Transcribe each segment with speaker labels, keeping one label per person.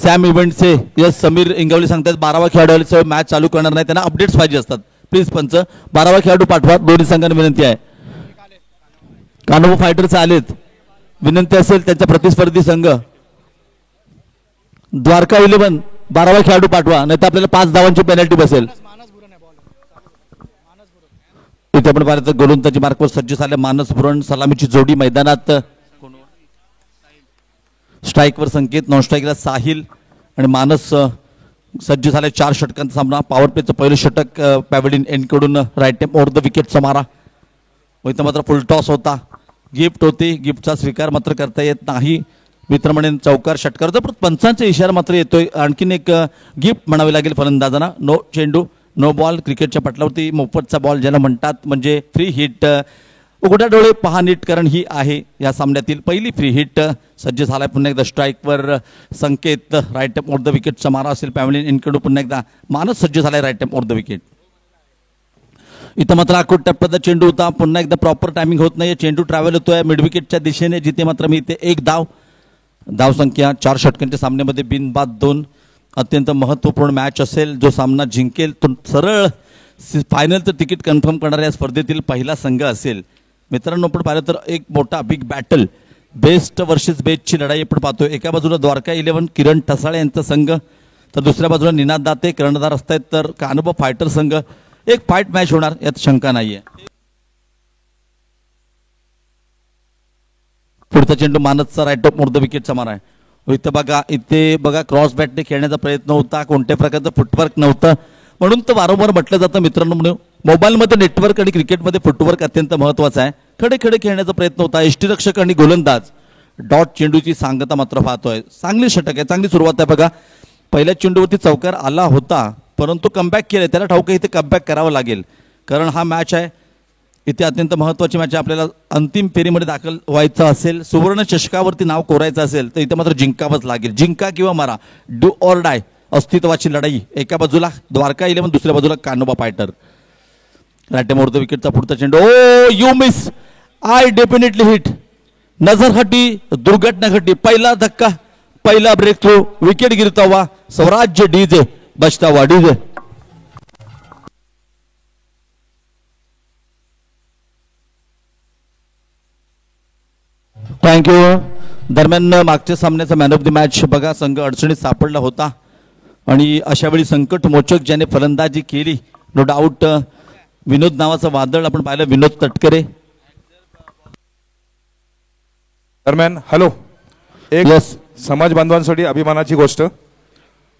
Speaker 1: Sam इव्हेंटचे yes Sameer Ingawale सांगतात 12वा खेळाडू match चालू करणार नाही, त्यांना अपडेट्स पाहिजे असतात. प्लीज पंच 12वा खेळाडू पाठवा. दोन्ही संघांना विनंती आहे. कानोबा फायटर्स आलेत, विनंती असेल त्यांचा प्रतिस्पर्धी संघ द्वारका 11 12वा खेळाडू पाठवा, नाही तर आपल्याला 5 धावांची पेनल्टी बसेल. इथे आपण पाहिलं तर गोलंदाजी मार्कवर सज्ज झाले मानस बुरण. सलामीची जोडी मैदानात. स्ट्राईकवर संकेत, नॉन स्ट्राईकला साहिल आणि मानस सज्ज झाले. 4 षटकांचा सामना. पॉवर प्लेचं पहिलं षटक पॅव्हलियन एंड कडून राईट टाइम ओव्हर द विकेटचा मारा. इथं मात्र फुल टॉस होता. गिफ्ट होती, गिफ्टचा स्वीकार मात्र करता येत नाही. मित्र म्हणेन चौकार षटकार तर पंचांचा इशारा मात्र येतोय. आणखीन एक गिफ्ट म्हणावी लागेल फलंदाजांना. नो चेंडू नो बॉल. क्रिकेटच्या पटलावरती मोफतचा बॉल ज्याला म्हणतात, म्हणजे फ्री हिट. उघड्या डोळे पहा नीट, कारण ही आहे या सामन्यातील पहिली फ्री हिट. सज्ज झालाय पुन्हा एकदा स्ट्राईकवर Sanket. Right time over the विकेटचा मारा असेल पॅव्हलियन एंडकडून. पुन्हा एकदा मानस सज्ज झालाय right time over the wicket. इथं मात्र आखूड टप्प्याचा चेंडू होता. पुन्हा एकदा प्रॉपर टायमिंग होत नाही. चेंडू ट्रॅव्हल होतोय मिड विकेटच्या दिशेने, जिथे मात्र मी इथे 1 धाव. धावसंख्या 4 षटकांच्या सामन्यामध्ये बिनबाद 2. अत्यंत महत्त्वपूर्ण मॅच असेल. जो सामना जिंकेल तो सरळ फायनलचं तिकीट कन्फर्म करणाऱ्या स्पर्धेतील पहिला संघ असेल. मित्रांनो आपण पाहिलं तर एक मोठा बिग बॅटल, बेस्ट वर्सेस बेस्टची लढाई आपण पाहतोय. एका बाजूला द्वारका 11 किरण ठसाळे यांचा संघ, तर दुसऱ्या बाजूला निनाद दाते कर्णधार असतात, तर कानोबा फायटर संघ. एक फाईट मॅच होणार यात शंका नाहीये. पुढचा चेंडू मानसचा राईट ऑफ मोर द विकेटचा मारा आहे. इथे बघा क्रॉस बॅटने खेळण्याचा प्रयत्न होता, कोणत्या प्रकारचं फुटवर्क नव्हतं. म्हणून तर वारंवार म्हटलं जातं मित्रांनो, म्हणून मोबाईलमध्ये नेटवर्क आणि क्रिकेटमध्ये फुटवर्क अत्यंत महत्वाचं आहे. खडे खडे खेळण्याचा प्रयत्न होता. यष्टीरक्षक आणि गोलंदाज डॉट चेंडूची सांगता मात्र पाहतोय. चांगली षटक आहे, चांगली सुरुवात आहे. बघा पहिल्या चेंडूवरती चौकार आला होता, परंतु कमबॅक केलं. त्याला ठाऊक इथे कमबॅक करावं लागेल, कारण हा मॅच आहे इथे अत्यंत महत्त्वाची मॅच आहे. आपल्याला अंतिम फेरीमध्ये दाखल व्हायचं असेल, सुवर्ण चषकावरती नाव कोरायचं असेल, तर इथे मात्र जिंकावंच लागेल. जिंका किंवा मारा, डू ऑर डाय अस्तित्वाची लढाई. एका बाजूला द्वारका 11, दुसऱ्या बाजूला कानोबा fighter. Right time over the विकेटचा पुढचा चेंडू. Oh you miss, I definitely hit. नजर हटी, दुर्घटना घटी. पहिला धक्का, पहिला ब्रेक थ्रू. विकेट गिरता हुआ स्वराज्य डीजे, बचता हुआ डीजे. थँक्यू. दरम्यान मागच्या सामन्याचा मॅन ऑफ द मॅच बघा, संघ अडचणीत सापडला होता आणि अशा वेळी संकट मोचक ज्याने फलंदाजी केली, नो डाऊट विनोद नावाचं वादळ आपण पाहिलं, विनोद तटकरे.
Speaker 2: दरम्यान हॅलो, एक समाज बांधवांसाठी अभिमानाची गोष्ट.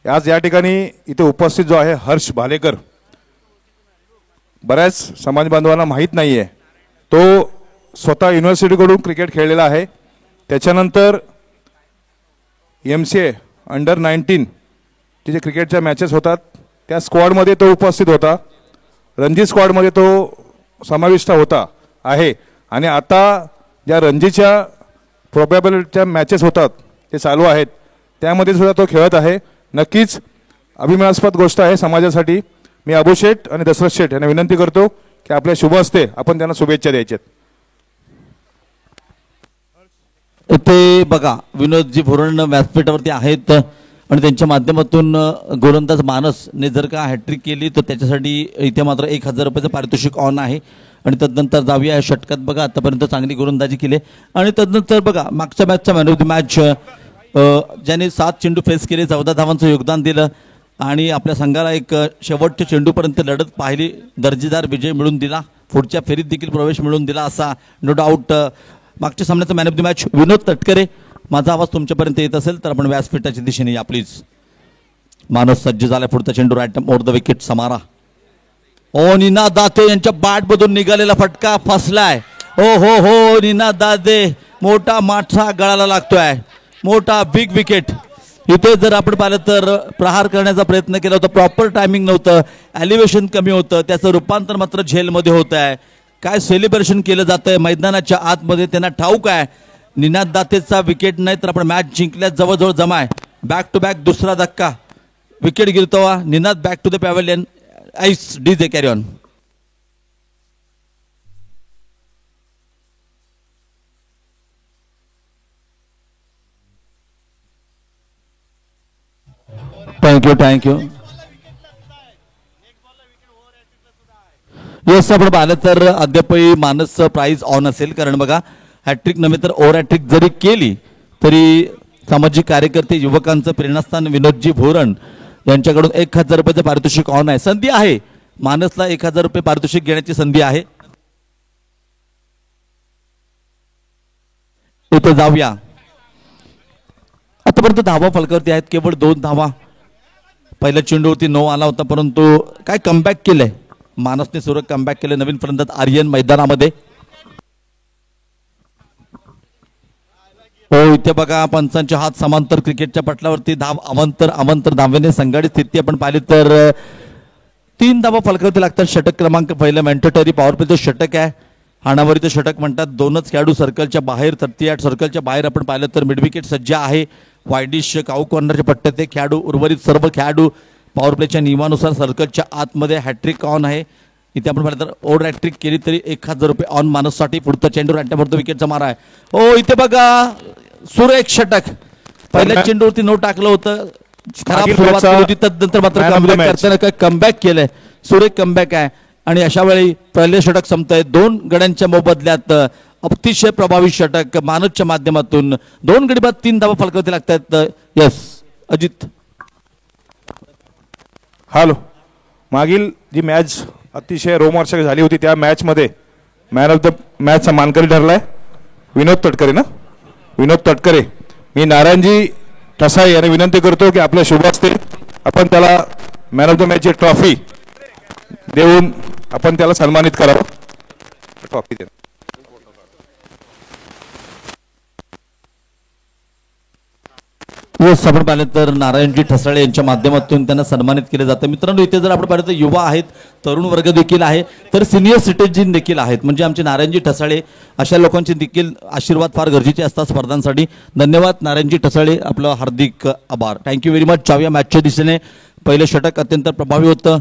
Speaker 2: आज या ठिकाणी इथे उपस्थित जो आहे हर्ष भालेकर, बऱ्याच समाज बांधवांना माहीत नाहीये, तो स्वतः युनिव्हर्सिटीकडून क्रिकेट खेळलेला आहे. त्याच्यानंतर MCA अंडर 19 जे क्रिकेटच्या मॅचेस होतात त्या स्क्वॉडमध्ये तो उपस्थित होता. रणजी स्क्वॉडमध्ये तो समाविष्ट होता आहे. आणि आता ज्या रणजीच्या प्रोबॅबिलिटीच्या मॅचेस होतात ते चालू आहेत, त्यामध्ये सुद्धा तो खेळत आहे. नक्कीच अभिमानास्पद गोष्ट आहे समाजासाठी. मी अबू शेठ आणि दशरथ शेठ यांना विनंती करतो की आपल्या शुभ हस्ते आपण त्यांना शुभेच्छा द्यायच्यात.
Speaker 1: इथे बघा विनोदजी भुरण व्यासपीठावरती आहेत आणि त्यांच्या माध्यमातून गोलंदाज मानसने जर का हॅट्रिक केली तर त्याच्यासाठी इथे मात्र 1000 रुपयाचं पारितोषिक ऑन आहे. आणि तदनंतर जाऊया षटकात. बघा आतापर्यंत चांगली गोलंदाजी केली आणि तदनंतर बघा मागच्या मॅचचा मॅन ऑफ द मॅच ज्याने 7 चेंडू फेस केले, 14 धावांचं योगदान दिलं आणि आपल्या संघाला एक शेवटच्या चेंडूपर्यंत लढत पाहिली, दर्जेदार विजय मिळवून दिला, पुढच्या फेरीत देखील प्रवेश मिळवून दिला असा नो डाऊट मागच्या सामन्याचा मॅन ऑफ द मॅच विनोद तटकरे. माझा आवाज तुमच्यापर्यंत येत असेल तर आपण व्यासपीठाच्या दिशेने या प्लीज. मानस सज्ज झाला. पुढचा चेंडू राईट ओव्हर द विकेट समारा. ओ निनाद दाते यांच्या बॅट मधून निघालेला फटका फसलाय. हो हो हो, निनाद दाते मोठा माठा गळाला लागतोय. मोठा बिग विकेट. इथे जर आपण पाहिलं तर प्रहार करण्याचा प्रयत्न केला होता, प्रॉपर टायमिंग नव्हतं, एलिव्हेशन कमी होतं, त्याचं रूपांतर मात्र झेलमध्ये होत आहे. काय सेलिब्रेशन केलं जातंय मैदानाच्या आतमध्ये त्यांना ठाऊक आहे. निनाद दातेचा विकेट नाही तर आपण मॅच जिंकल्यास जवळजवळ जमाय. बॅक टू बॅक दुसरा धक्का, विकेट गिरतोवा. Ninad back to the pavilion. Ice DJ carry on. Thank you. Yes, आपण पाहिलं तर अद्यापही मानसचं प्राइज ऑन असेल, कारण बघा हॅट्रिक नव्हे तर ओव्हर हॅट्रिक जरी केली तरी सामाजिक कार्यकर्ते युवकांचं प्रेरणास्थान विनोदजी भोरण यांच्याकडून 1000 रुपयाचं पारितोषिक ऑन आहे. संधी आहे मानसला 1000 रुपये पारितोषिक घेण्याची संधी आहे. इथे जाऊया. आतापर्यंत धावा फलकावरती आहेत, केवळ 2 धावा. पहिल्या चेंडूवरती 9 आला होता, परंतु काय कमबॅक केलंय मानसने. सुरत कमबॅक केलं. नवीन फलंदाज आर्यन मैदानामध्ये. हो, इथे बघा पंचांचे हात समांतर क्रिकेटच्या पटलावरती. धाव अवांतर धावेने संघाडी स्थिती आपण पाहिली तर 3 धावा फलकावरती लागतात. षटक क्रमांक पहिलं मॅन्डेटरी पॉवर प्लेचं षटक आहे. हाणावरीचं षटक म्हणतात. 2च खेळाडू सर्कलच्या बाहेर, 38 सर्कलच्या बाहेर आपण पाहिलं तर मिड विकेट सज्ज आहे. वायडिश काऊ कॉर्नरच्या पट्ट्यात ते खेळाडू. उर्वरित सर्व खेळाडू पॉवर प्लेच्या नियमानुसार सर्कलच्या आतमध्ये. हॅट्रिक ऑन आहे. इथे आपण पाहिलं तर ओव्हर हॅट्रिक केली तरी 1000 रुपये ऑन मानससाठी. पुढचा चेंडू रॅट्यावरती विकेटचा मारा आहे. हो, इथे बघा सुरेख षटक. पहिल्या चेंडूवरती 9 टाकलं होतं. खराब सुरुवात केली होती, तदनंतर मात्र कमबॅक केलंय. सुरेख कमबॅक आहे. आणि अशा वेळी पहिले षटक संपतंय. 2 गड्यांच्या मोबदल्यात अतिशय प्रभावी षटक मानसच्या माध्यमातून. 2 गडी बाद 3 धावा फलकावरती लागतात. यस अजित.
Speaker 2: हॅलो, मागील जी मॅच अतिशय रोमहर्षक झाली होती त्या मॅच मध्ये मॅन ऑफ द मॅचचा मानकरी ठरलाय विनोद तटकरे ना. विनोद तटकरे. मी नारायणजी ठसाळे यांना विनंती करतो की आपल्या शुभ हस्ते आपण त्याला मॅन ऑफ द मॅचची ट्रॉफी देऊन आपण त्याला सन्मानित करावं. ट्रॉफी दे.
Speaker 1: येस, आपण पाहिलं तर नारायणजी ठसाळे यांच्या माध्यमातून त्यांना सन्मानित केले जातं. मित्रांनो, इथे जर आपण पाहिलं तर युवा आहेत, तरुण वर्ग देखील आहे, तर सिनियर सिटीजन देखील आहेत. म्हणजे आमचे नारायणजी ठसाळे अशा लोकांचे देखील आशीर्वाद फार गरजेचे असतात स्पर्धांसाठी. धन्यवाद नारायणजी ठसाळे, आपलं हार्दिक आभार. Thank you very much. जाऊया मॅचच्या दिशेने. पहिलं षटक अत्यंत प्रभावी होतं.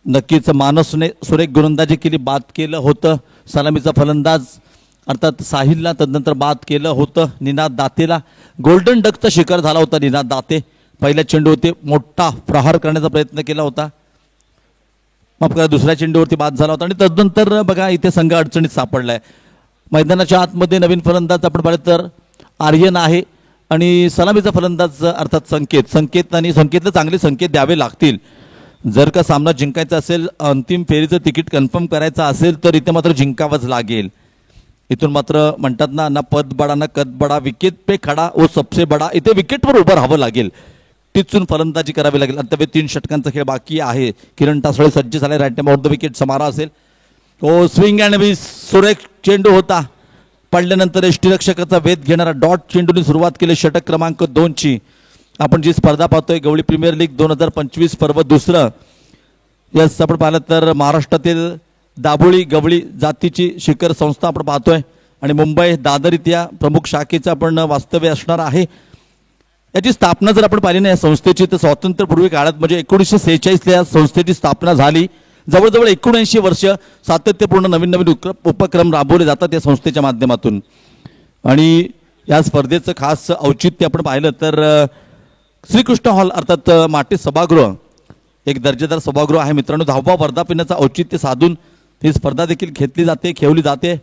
Speaker 1: नक्कीच मानसने सुरेख गोलंदाजी केली, बाद केलं होतं. सलामीचा फलंदाज अर्थात साहिलला तदनंतर बाद केलं होतं. निनाद दातेला गोल्डन डकचा शिकार झाला होता. निनाद दाते पहिल्या चेंडूवरती मोठा प्रहार करण्याचा प्रयत्न केला होता. माफ करा, दुसऱ्या चेंडूवरती बाद झाला होता. आणि तदनंतर बघा इथे संघ अडचणीत सापडलाय. मैदानाच्या आतमध्ये नवीन फलंदाज आपण पाहिलं तर आर्यन आहे. आणि सलामीचा फलंदाज अर्थात संकेतला चांगले संकेत द्यावे लागतील. जर का सामना जिंकायचा असेल, अंतिम फेरीचं तिकीट कन्फर्म करायचं असेल तर इथे मात्र जिंकावंच लागेल. इथून मात्र म्हणतात ना पद बडा ना कद बडा, विकेट पे खडा वो सबसे बडा. इथे विकेटवर उभं राहावं लागेल. टिचून फलंदाजी करावी लागेल. अद्याप 3 षटकांचा खेळ बाकी आहे. किरण टासळे सज्ज झाले. Right time out the wicket समारा असेल. हो, स्विंग अँड मिस. सुरेख चेंडू होता. पडल्यानंतर यष्टीरक्षकाचा वेध घेणारा डॉट चेंडूने सुरुवात केली. षटक क्रमांक 2ची आपण जी स्पर्धा पाहतोय गवळी प्रीमियर लीग 2025 पर्व 2. यस, आपण पाहिलं तर महाराष्ट्रातील दाभोळी गवळी जातीची शिखर संस्था आपण पाहतोय. आणि मुंबई दादर इथल्या प्रमुख शाखेचं आपण वास्तव्य असणार आहे. याची स्थापना जर आपण पाहिली ना या संस्थेची, तर स्वातंत्र्यपूर्वी काळात म्हणजे 1946 या संस्थेची स्थापना झाली. जवळजवळ 79 वर्ष सातत्यपूर्ण नवीन उपक्रम राबवले जातात या संस्थेच्या माध्यमातून. आणि या स्पर्धेचं खास औचित्य आपण पाहिलं तर श्रीकृष्ण हॉल अर्थात माटे सभागृह एक दर्जेदार सभागृह आहे. मित्रांनो, 10वा वर्धापनाचं औचित्य साधून ही स्पर्धा देखील खेळली जाते.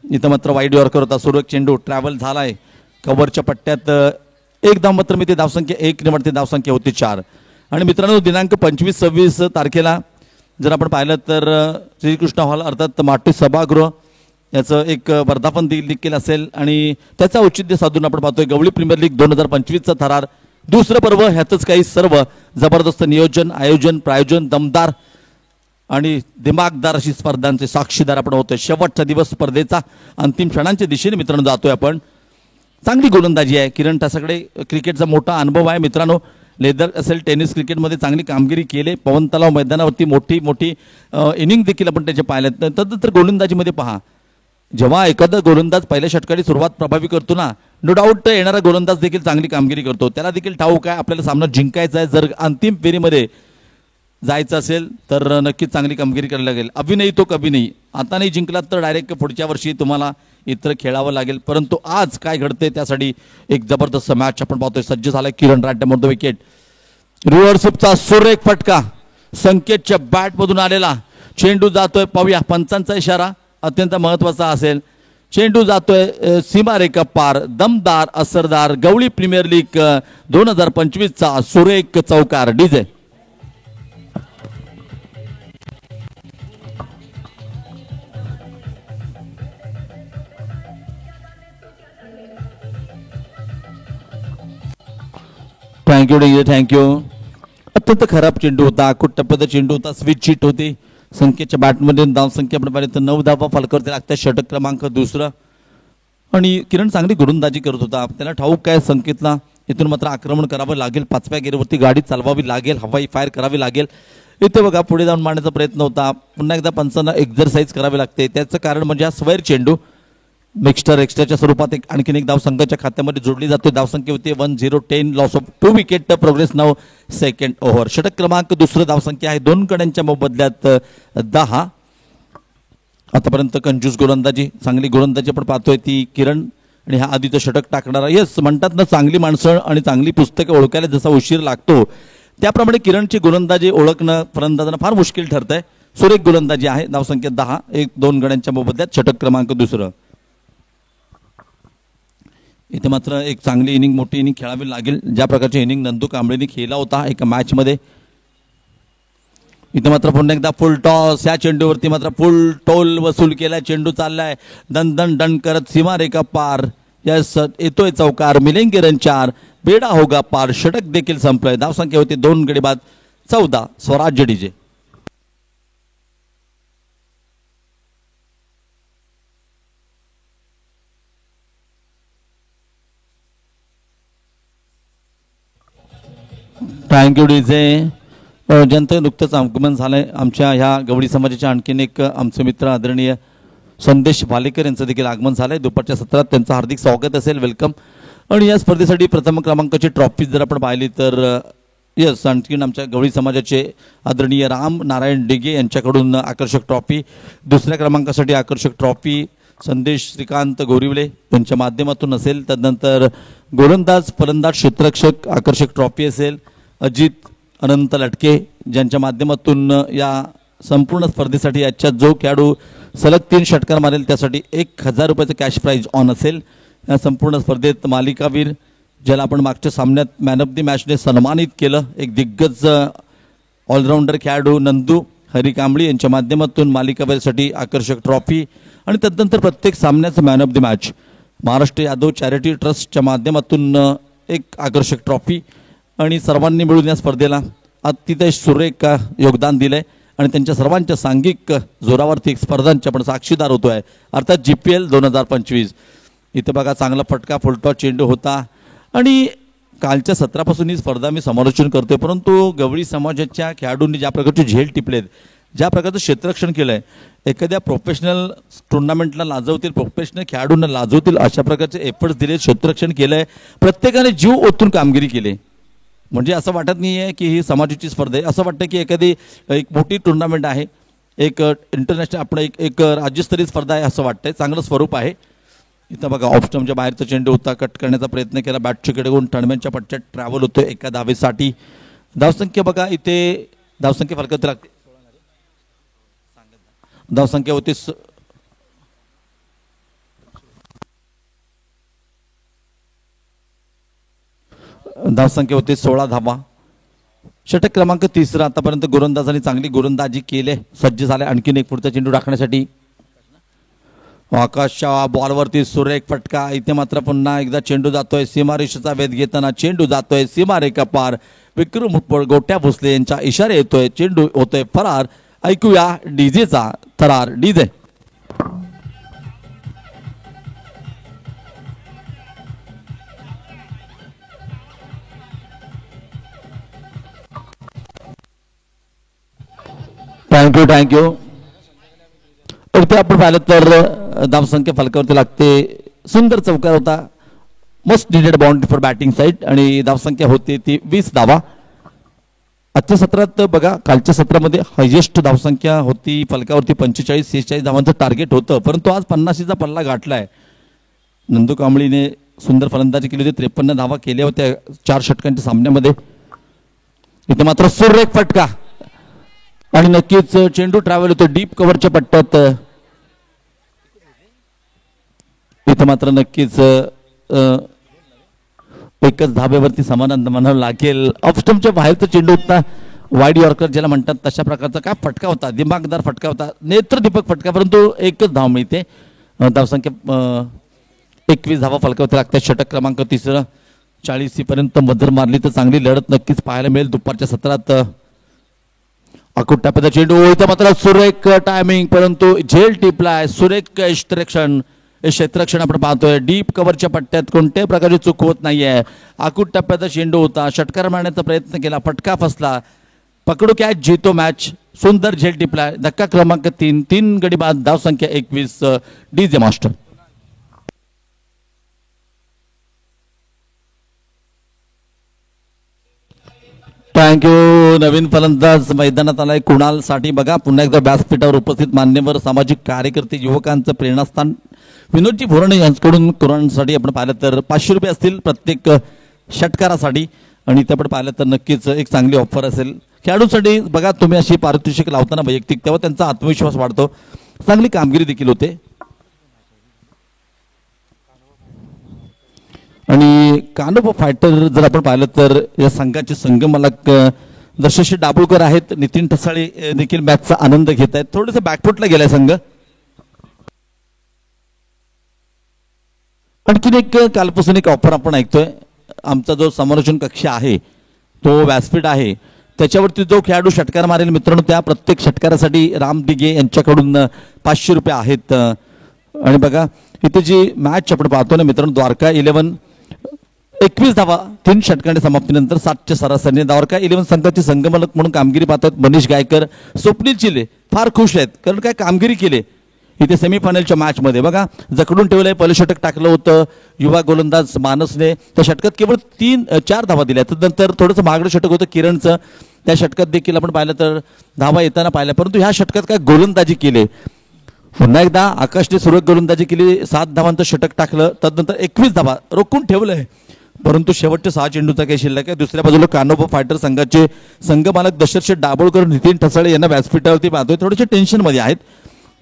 Speaker 1: इथं मात्र वाईड यॉर्कर होता. सुरेख चेंडू ट्रॅव्हल झालाय कव्हरच्या पट्ट्यात. एक धाव मात्र मी ते धावसंख्या 1 निवडते. धावसंख्या होती 4. आणि मित्रांनो, दिनांक 25-26 तारखेला जर आपण पाहिलं तर श्रीकृष्ण हॉल अर्थात माटे सभागृह याचं एक वर्धापन देखील असेल. आणि त्याचं औचित्य साधून आपण पाहतोय गवळी प्रीमियर लीग 2025चा थरार 2रं पर्व. ह्यातच काही सर्व जबरदस्त नियोजन, आयोजन, प्रायोजन, दमदार आणि दिमागदार अशी स्पर्धांचे साक्षीदार आपण होतोय. शेवटचा दिवस स्पर्धेचा अंतिम क्षणांच्या दिशेने मित्रांनो जातोय आपण. चांगली गोलंदाजी आहे. किरण टासाकडे क्रिकेटचा मोठा अनुभव आहे. मित्रांनो, लेदर असेल टेनिस क्रिकेटमध्ये चांगली कामगिरी केली. पवन तलाव मैदानावरती मोठी इनिंग देखील आपण त्याचे पाहिल्यात. तदनंतर गोलंदाजीमध्ये पहा, जेव्हा एखादा गोलंदाज पहिल्या षटकाची सुरुवात प्रभावी करतो ना, नो डाऊट येणारा गोलंदाज देखील चांगली कामगिरी करतो. त्याला देखील ठाऊक आहे आपल्याला सामना जिंकायचा आहे. जर अंतिम फेरीमध्ये जायचं असेल तर नक्कीच चांगली कामगिरी करायला लागेल. अभी नाही तो कभी नाही. आता नाही जिंकलात तर डायरेक्ट पुढच्या वर्षी तुम्हाला इतर खेळावं लागेल. परंतु आज काय घडते त्यासाठी एक जबरदस्त मॅच आपण पाहतोय. सज्ज झालाय किरण राठ्यामध्ये विकेट. रिव्हर्सचा सुरेख फटका संकेतच्या बॅटमधून आलेला चेंडू जातोय. पाहूया पंचांचा इशारा अत्यंत महत्वाचा असेल. चेंडू जातोय सीमारेखा पार. दमदार असरदार गवळी प्रीमियर लीग 2025चा सुरेख चौकार. DJ thank you DJ thank you. अत्यंत खराब चेंडू होता. आखूट टप्प्याचा चेंडू होता. स्विच हिट होती. संख्येच्या बॅटमध्ये धावसंख्या आपण पाहिली तर 9 धावा फलकावरती लागतात. षटक क्रमांक 2. आणि किरण चांगली गोलंदाजी करत होता. त्याला ठाऊक काय संकेतला इथून मात्र आक्रमण करावं लागेल. 5व्या गेअरवरती गाडी चालवावी लागेल. हवाई फायर करावी लागेल. इथे बघा पुढे जाऊन मारण्याचा प्रयत्न होता. पुन्हा एकदा पंचांना एक्झरसाइज करावी लागते. त्याचं कारण म्हणजे हा स्क्वेअर चेंडू मिक्स्टर एक्स्ट्राच्या स्वरूपात आणखीन एक धाव संघाच्या खात्यामध्ये जोडली जाते. धावसंख्या होती 10-10 loss of 2 wicket. Progress now second over. षटक क्रमांक 2 धावसंख्या आहे. 2 गड्यांच्या मोबदल्यात 10. आतापर्यंत कंजूस गोलंदाजी चांगली गोलंदाजी आपण पाहतोय ती किरण आणि हा आधीचं षटक टाकणारा. येस म्हणतात ना चांगली माणसं आणि चांगली पुस्तकं ओळखायला जसा उशीर लागतो त्याप्रमाणे किरणची गोलंदाजी ओळखणं फलंदाजांना फार मुश्किल ठरतंय. सुरेख गोलंदाजी आहे. धावसंख्या 10. 1-2 गड्यांच्या मोबदल्यात षटक क्रमांक 2. इथे मात्र एक चांगली इनिंग मोठी इनिंग खेळावी लागेल. ज्या प्रकारची इनिंग नंदू कांबळेने खेळला होता एका मॅच मध्ये. इथे मात्र पुन्हा एकदा फुल टॉस. या चेंडूवरती मात्र फुल टोल वसूल केलाय. चेंडू चाललाय दन दन दन करत सीमारेखा पार. यस येतोय चौकार. मिलेंगे रन 4. बेडा होगा पार. षटक देखील संपलंय. धावसंख्या होती 2 गडी बाद 14. स्वराज्य डीजे थँक्यू डीजे. जनते नुकतंच आगमन झालंय आमच्या ह्या गवळी समाजाच्या. आणखीन एक आमचे मित्र आदरणीय संदेश भालेकर यांचं देखील आगमन झालंय. दुपारच्या सत्रात त्यांचं हार्दिक स्वागत असेल. वेलकम. आणि या स्पर्धेसाठी प्रथम क्रमांकाची ट्रॉफी जर आपण पाहिली तर यस आणखीन आमच्या गवळी समाजाचे आदरणीय राम नारायण डिगे यांच्याकडून आकर्षक ट्रॉफी. दुसऱ्या क्रमांकासाठी आकर्षक ट्रॉफी संदेश श्रीकांत गोरिवले यांच्या माध्यमातून असेल. त्यानंतर गोलंदाज फलंदाज क्षेत्ररक्षक आकर्षक ट्रॉफी असेल. अजित अनंत लटके ज्यांच्या माध्यमातून या संपूर्ण स्पर्धेसाठी याच्यात जो खेळाडू सलग 3 षटकार मारेल त्यासाठी 1000 रुपयाचं कॅश प्राईज ऑन असेल. या संपूर्ण स्पर्धेत मालिकावीर ज्याला आपण मागच्या सामन्यात मॅन ऑफ द मॅचने सन्मानित केलं एक दिग्गज ऑलराऊंडर खेळाडू नंदू हरी कांबळी यांच्या माध्यमातून मालिकावीरसाठी आकर्षक ट्रॉफी. आणि त्यानंतर प्रत्येक सामन्याचं man of the match Maharashtra Yadav charity ट्रस्टच्या माध्यमातून एक आकर्षक ट्रॉफी. आणि सर्वांनी मिळून या स्पर्धेला अतिशय सुरेख योगदान दिलंय. आणि त्यांच्या सर्वांच्या सांघिक जोरावरती एक स्पर्धांच्या आपण साक्षीदार होतोय अर्थात GPL 2025. इथे बघा चांगला फटका फुलटॉस चेंडू होता. आणि कालच्या सत्रापासून ही स्पर्धा मी समालोचन करतोय. परंतु गवळी समाजाच्या खेळाडूंनी ज्या प्रकारचे झेल टिपलेत ज्या प्रकारचं क्षेत्ररक्षण केलंय एखाद्या प्रोफेशनल टुर्नामेंटला लाजवतील प्रोफेशनल खेळाडूंना लाजवतील अशा प्रकारचे एफर्ट्स दिले. क्षेत्ररक्षण केलंय. प्रत्येकाने जीव ओतून कामगिरी केली. म्हणजे असं वाटत नाही आहे की ही समाजाची स्पर्धा आहे. असं वाटतं की एखादी एक मोठी टुर्नामेंट आहे. एक इंटरनॅशनल आपण एक राज्यस्तरीय स्पर्धा आहे असं वाटतंय. चांगलं स्वरूप आहे. इथं बघा ऑफ स्टंपच्या बाहेरचा चेंडू होता. कट करण्याचा प्रयत्न केला. बॅटच्या कडे टर्नमॅनच्या पट्ट्यात ट्रॅव्हल होतोय एका धावेसाठी. धावसंख्या बघा इथे धावसंख्या फलकावरती लागते. धावसंख्या होती धावसंख्या होती 16 धावा. षटक क्रमांक 3. आतापर्यंत गोलंदाजांनी चांगली गोलंदाजी केली. सज्ज झाले आणखीन एक पुढचा चेंडू टाकण्यासाठी. आकाशच्या बॉलवरती सुरेख फटका. इथे मात्र पुन्हा एकदा चेंडू जातोय सीमारेषेचा वेध घेताना. चेंडू जातोय सीमारेखा पार. विक्रम गोट्या भोसले यांच्या इशारे येतोय. चेंडू होतोय फरार. ऐकूया डीजेचा थरार. DJ thank you. इथे आपण पाहिलं तर धावसंख्या फलकावरती लागते. सुंदर चौकार होता. Most needed boundary for batting side. आणि धावसंख्या होती ती 20 धावा. आजच्या सत्रात बघा कालच्या सत्रामध्ये हायेस्ट धावसंख्या होती फलकावरती 45-46 धावांचं टार्गेट होतं. परंतु आज 50चा पल्ला गाठलाय. नंदू कांबळीने सुंदर फलंदाजी केली होती. 53 धावा केल्या होत्या 4 षटकांच्या सामन्यामध्ये. इथे मात्र सुरेख फटका आणि नक्कीच चेंडू ट्रॅव्हल होतो डीप कव्हरच्या पट्ट्यात. इथं मात्र नक्कीच एकच धाब्यावरती समाधान म्हणावं लागेल. ऑफस्टमच्या बाहेरचा चेंडू होता वाईड यॉर्कर ज्याला म्हणतात तशा प्रकारचा काय फटका होता, दिमागदार फटका होता, नेत्रदीपक फटका, परंतु एकच धाव मिळते. धावसंख्या 21 धावा फलकावती लागतात. षटक क्रमांक 3 40 पर्यंत मजर मारली तर चांगली लढत नक्कीच पाहायला मिळेल दुपारच्या सत्रात. अकुट टप्प्याचा चेंडू इथं मात्र सुरेख टायमिंग, परंतु झेल टिपलाय. सुरेख क्षेत्ररक्षण आपण पाहतोय डीप कव्हरच्या पट्ट्यात कोणत्याही प्रकारची चूक होत नाहीये. अकुट टप्प्याचा चेंडू होता, षटकार मारण्याचा प्रयत्न केला, फटका फसला. पकडू कॅच जीतो मॅच. सुंदर झेल टिपलाय. धक्का क्रमांक 3 गडी बाद. धाव संख्या 21. DJ master. थँक्यू. नवीन फलंदाज मैदानात आलाय कुणाल साठी. बघा पुन्हा एकदा व्यासपीठावर उपस्थित मान्यवर सामाजिक कार्यकर्ते युवकांचं प्रेरणास्थान विनोदजी भोरणे यांच्याकडून कुणालसाठी आपण पाहिलं तर 500 रुपये असतील प्रत्येक षटकारासाठी. आणि ते आपण पाहिलं तर नक्कीच एक चांगली ऑफर असेल खेळाडूंसाठी. बघा तुम्ही अशी पारितोषिक लावताना वैयक्तिक तेव्हा त्यांचा आत्मविश्वास वाढतो, चांगली कामगिरी देखील होते. आणि कानोबा फायटर जर आपण पाहिलं तर या संघाचे संघमालक दर्शशी डाबुळकर आहेत. नितीन ठसाळे देखील मॅचचा आनंद घेत आहेत. थोडंसं बॅकफुटला गेलाय संघ. आणखीन एक कालपासून एक ऑफर आपण ऐकतोय. आमचा जो समालोचन कक्ष आहे तो व्यासपीठ आहे, त्याच्यावरती जो खेळाडू षटकार मारेल मित्रांनो त्या प्रत्येक षटकारासाठी राम दिघे यांच्याकडून 500 रुपये आहेत. आणि बघा इथे जी मॅच आपण पाहतो ना मित्रांनो, द्वारका 11 21 धावा 3 षटकांच्या समाप्तीनंतर 7च्या सरासरीने द्वारका 11 संघाचे संघमालक म्हणून कामगिरी पाहतात मनीष गायकर, स्वप्नील चिले फार खुश आहेत कारण काय कामगिरी केली इथे सेमीफायनलच्या मॅचमध्ये. बघा जकडून ठेवलंय, पहिलं षटक टाकलं होतं युवा गोलंदाज मानसने. त्या षटकात केवळ 4 धावा दिल्या. त्यानंतर थोडंसं महागडं षटक होतं किरणचं, त्या षटकात देखील आपण पाहिलं तर धावा येताना पाहिल्या, परंतु ह्या षटकात काय गोलंदाजी केली. पुन्हा एकदा आकाशने सुरुवात गोलंदाजी केली, 7 धावांचं षटक टाकलं, तदनंतर 21 धावा रोखून ठेवलंय. परंतु शेवटच्या 6 चेंडूचा काही शिल्लक आहे. दुसऱ्या बाजूला कानोबा फायटर संघाचे संघमालक दशरथ डाबोळकर, नितीन ठसाळे यांना व्यासपीठावरती पाहतोय, थोडेसे टेन्शनमध्ये आहेत.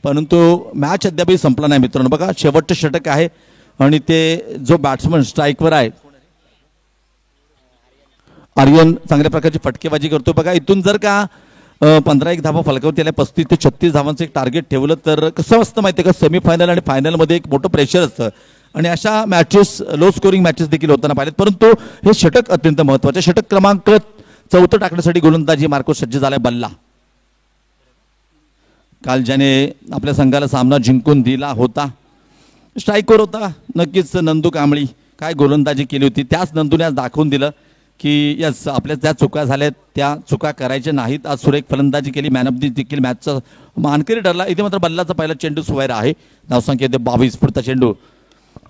Speaker 1: परंतु मॅच अद्यापही संपला नाही मित्रांनो. बघा शेवटचं षटक आहे आणि ते जो बॅट्समन स्ट्राईकवर आहे आर्यन चांगल्या प्रकारची फटकेबाजी करतो. बघा इथून जर का 15-1 धावा फलकावरती आल्या, 35 ते 36 धावांचं एक टार्गेट ठेवलं तर कसं असतं माहिती आहे का, सेमीफायनल आणि फायनलमध्ये एक मोठं प्रेशर असतं आणि अशा मॅचेस लो स्कोरिंग मॅचेस देखील होताना पाहिलेत. परंतु हे षटक अत्यंत महत्वाचे. षटक क्रमांक 4 टाकण्यासाठी गोलंदाजी मार्को सज्ज झालाय बल्ला. काल ज्याने आपल्या संघाला सामना जिंकून दिला होता, स्ट्राईकवर होता नक्कीच नंदू कांबळी. काय गोलंदाजी केली होती, त्याच नंदूने आज दाखवून दिलं की यस आपल्या ज्या चुका झाल्यात त्या चुका करायच्या नाहीत. आज सुरेख फलंदाजी केली, मॅन ऑफ दी देखील मॅचचा मानकरी ठरला. इथे मात्र बल्लाचा पहिला चेंडू सुवायरा आहे. धावसंख्या 22 पुढचा चेंडू.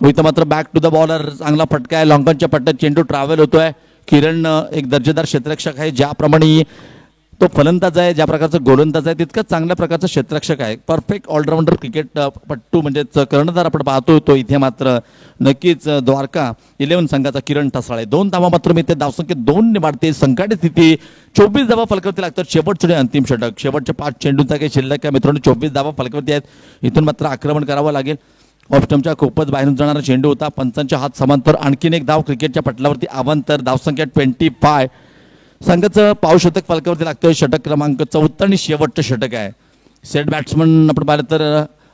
Speaker 1: इथं मात्र बॅक टू द बॉलर, चांगला फटका आहे, लॉंगॉनच्या पट्ट्यात चेंडू ट्रॅव्हल होतोय. किरण एक दर्जेदार क्षेत्ररक्षक आहे, ज्याप्रमाणे तो फलंदाज आहे, ज्या प्रकारचा गोलंदाज आहे तितकाच चांगल्या प्रकारचा क्षेत्ररक्षक आहे. परफेक्ट ऑलराऊंडर क्रिकेट पट्टू म्हणजेच कर्णधार आपण पाहतो तो. इथे मात्र नक्कीच द्वारका 11 संघाचा किरण ठसाळे 2 धावा मात्र मिळते. धावसंख्या 2 ने वाढते. संकट स्थिती 24 धावा फलकावरती लागतात. शेवटचे अंतिम षटक, शेवटच्या 5 चेंडूंचा काही शिल्लक आहे मित्रांनो. 24 धावा फलकावरती आहेत. इथून मात्र आक्रमण करावं लागेल. ऑफस्टमच्या खूपच बाहेरून जाणारा चेंडू होता. पंचांच्या हात समांतर आणखीन एक धाव क्रिकेटच्या पटलावरती अवांतर. धावसंख्या 25. संघाचं पाव शतक फलकावरती लागतोय. षटक क्रमांक 14 आणि शेवटचं षटक आहे. सेट बॅट्समन आपण पाहिलं तर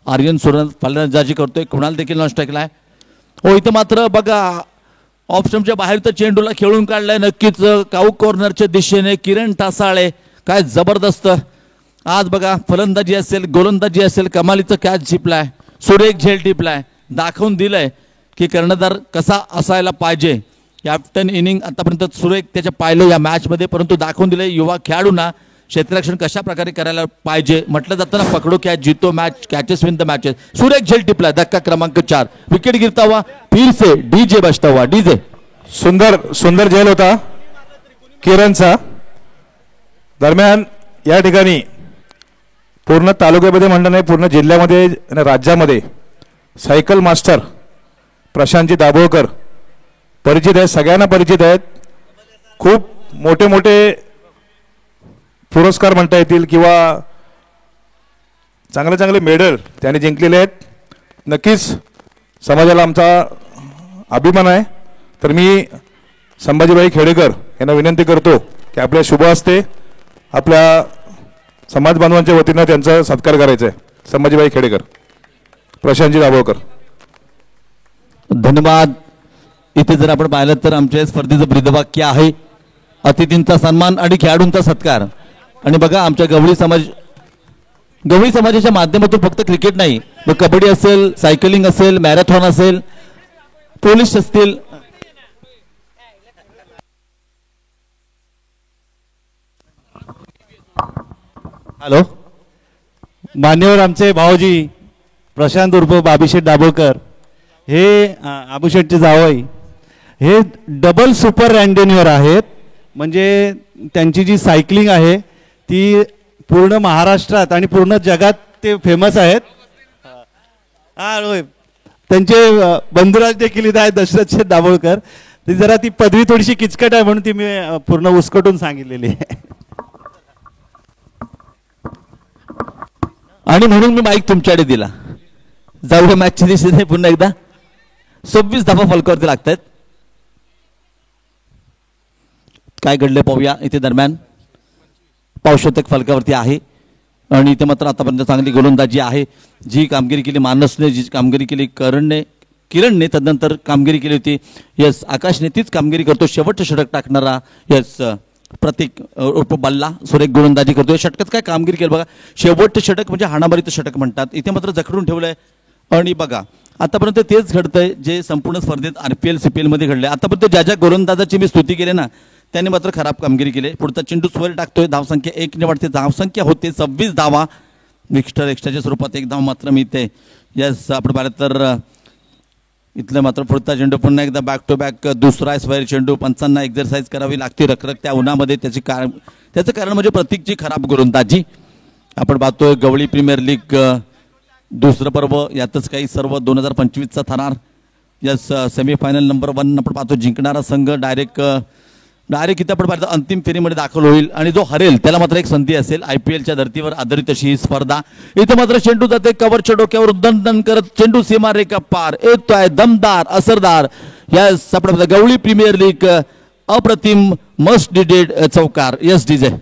Speaker 1: आर्यन सुरन फलंदाजी करतोय. कुणाल देखील नॉन स्ट्राईकला आहे. हो इथं मात्र बघा ऑफस्टमच्या बाहेर तर चेंडूला खेळून काढलाय नक्कीच काऊ कॉर्नरच्या दिशेने किरण टासाळे. काय जबरदस्त आज बघा फलंदाजी असेल गोलंदाजी असेल कमालीचं कॅच झिपलाय, सुरेख झेल टिपलाय, दाखवून दिलंय की कर्णधार कसा असायला पाहिजे. कॅप्टन इनिंग आतापर्यंत सुरेख त्याच्या पाहिलं या मॅचमध्ये, परंतु दाखवून दिले युवा खेळाडूंना क्षेत्ररक्षण कशा प्रकारे करायला पाहिजे. म्हटलं जातं ना पकडो कॅच जीतो match, catches win the matches. सुरेख झेल टिपला. धक्का क्रमांक 4. विकेट गिरता हुआ फिर से डीजे बजता हुआ. डीजे
Speaker 2: सुंदर सुंदर झेल होता किरणचा. दरम्यान या ठिकाणी पूर्ण तालुक्यामध्ये म्हणणं नाही, पूर्ण जिल्ह्यामध्ये आणि राज्यामध्ये सायकल मास्टर प्रशांतजी दाभोळकर परिचित आहेत, सगळ्यांना परिचित आहेत. खूप मोठे मोठे पुरस्कार म्हणता येतील किंवा चांगले चांगले मेडल त्याने जिंकलेले आहेत. नक्कीच समाजाला आमचा अभिमान आहे. तर मी संभाजीभाई खेडेकर यांना विनंती करतो की आपल्या शुभ हस्ते आपल्या समाज बांधवांच्या वतीनं त्यांचा सत्कार करायचा आहे. संभाजीभाई खेडेकर, प्रशांतजी दाभोळकर.
Speaker 1: धन्यवाद. इथे जर आपण पाहिलं तर आमच्या स्पर्धेचं ब्रीदवाक्य आहे अतिथींचा सन्मान आणि खेळाडूंचा सत्कार. आणि बघा आमच्या गवळी समाजाच्या माध्यमातून फक्त क्रिकेट नाही तर कबड्डी असेल, सायकलिंग असेल, मॅरेथॉन असेल, पोलीस असतील,
Speaker 3: हॅलो, मान्यवर आमचे भाऊजी प्रशांत उर्फ बाबीशेठ दाभोळकर हे आबूशेठचे जावई हे डबल सुपर रँडेनियर आहेत. म्हणजे त्यांची जी सायकलिंग आहे ती पूर्ण महाराष्ट्रात आणि पूर्ण जगात ते फेमस आहेत. हा होय, त्यांचे बंधुराज देखील इथे आहेत दशरथ शेठ दाभोळकर. ती जरा ती पदवी थोडीशी किचकट आहे म्हणून ती मी पूर्ण उसकटून सांगितलेली आहे.
Speaker 1: आणि म्हणून मी माईक तुमच्याकडे दिला. जाऊया मॅचच्या दिवशी पुन्हा एकदा 26 धावा फलकावरती लागतात. काय घडले पाहूया. इथे दरम्यान पावशतक फलकावरती आहे आणि इथे मात्र आतापर्यंत चांगली गोलंदाजी आहे. जी कामगिरी केली मानसने, जी कामगिरी केली किरणने तदनंतर कामगिरी केली होती. यस, आकाशने तीच कामगिरी करतो. शेवटचं षटक टाकणारा यस प्रतीक उर्फ बल्ला सुरेख गोलंदाजी करतोय. षटकात काय कामगिरी केली बघा. शेवटचं षटक म्हणजे हाणामारीचं षटक म्हणतात. इथे मात्र जखडून ठेवलंय. आणि बघा आतापर्यंत तेच घडतंय जे संपूर्ण स्पर्धेत RPL CPL मध्ये घडले. आतापर्यंत ज्या गोलंदाजाची मी स्तुती केली ना त्यांनी मात्र खराब कामगिरी केली. पुढचा चेंडू स्वर टाकतोय. धावसंख्या 1 ने वाढते. धावसंख्या होते 26 धावा. एक्स्ट्राच्या स्वरूपात 1 धाव मात्र मिळते. यस, आपण पाहिलं तर इथलं मात्र पुढचा चेंडू पुन्हा एकदा बॅक टू बॅक दुसरा स्क्वेअर चेंडू. पंचांना एक्झरसाईज करावी लागते रखरख त्या उन्हामध्ये. त्याचं कारण म्हणजे प्रतीकची खराब गोलंदाजी. आपण पाहतोय गवळी प्रीमियर लीग दुसरं पर्व यातच काही सर्व 2025चा थरार. यस, सेमीफायनल नंबर 1 आपण पाहतो. जिंकणारा संघ डायरेक्ट इथे आपण पाहतो अंतिम फेरीमध्ये दाखल होईल आणि जो हरेल त्याला मात्र एक संधी असेल. IPLच्या धर्तीवर आधारित अशी ही स्पर्धा. इथे मात्र चेंडू जाते कव्हरच्या डोक्यावर दणदण करत. चेंडू सीमा रेखा पार येतोय दमदार असरदार. यस, आपण गवळी प्रीमियर लीग अप्रतिम मस्ट डिडेड चौकार. Yes DJ.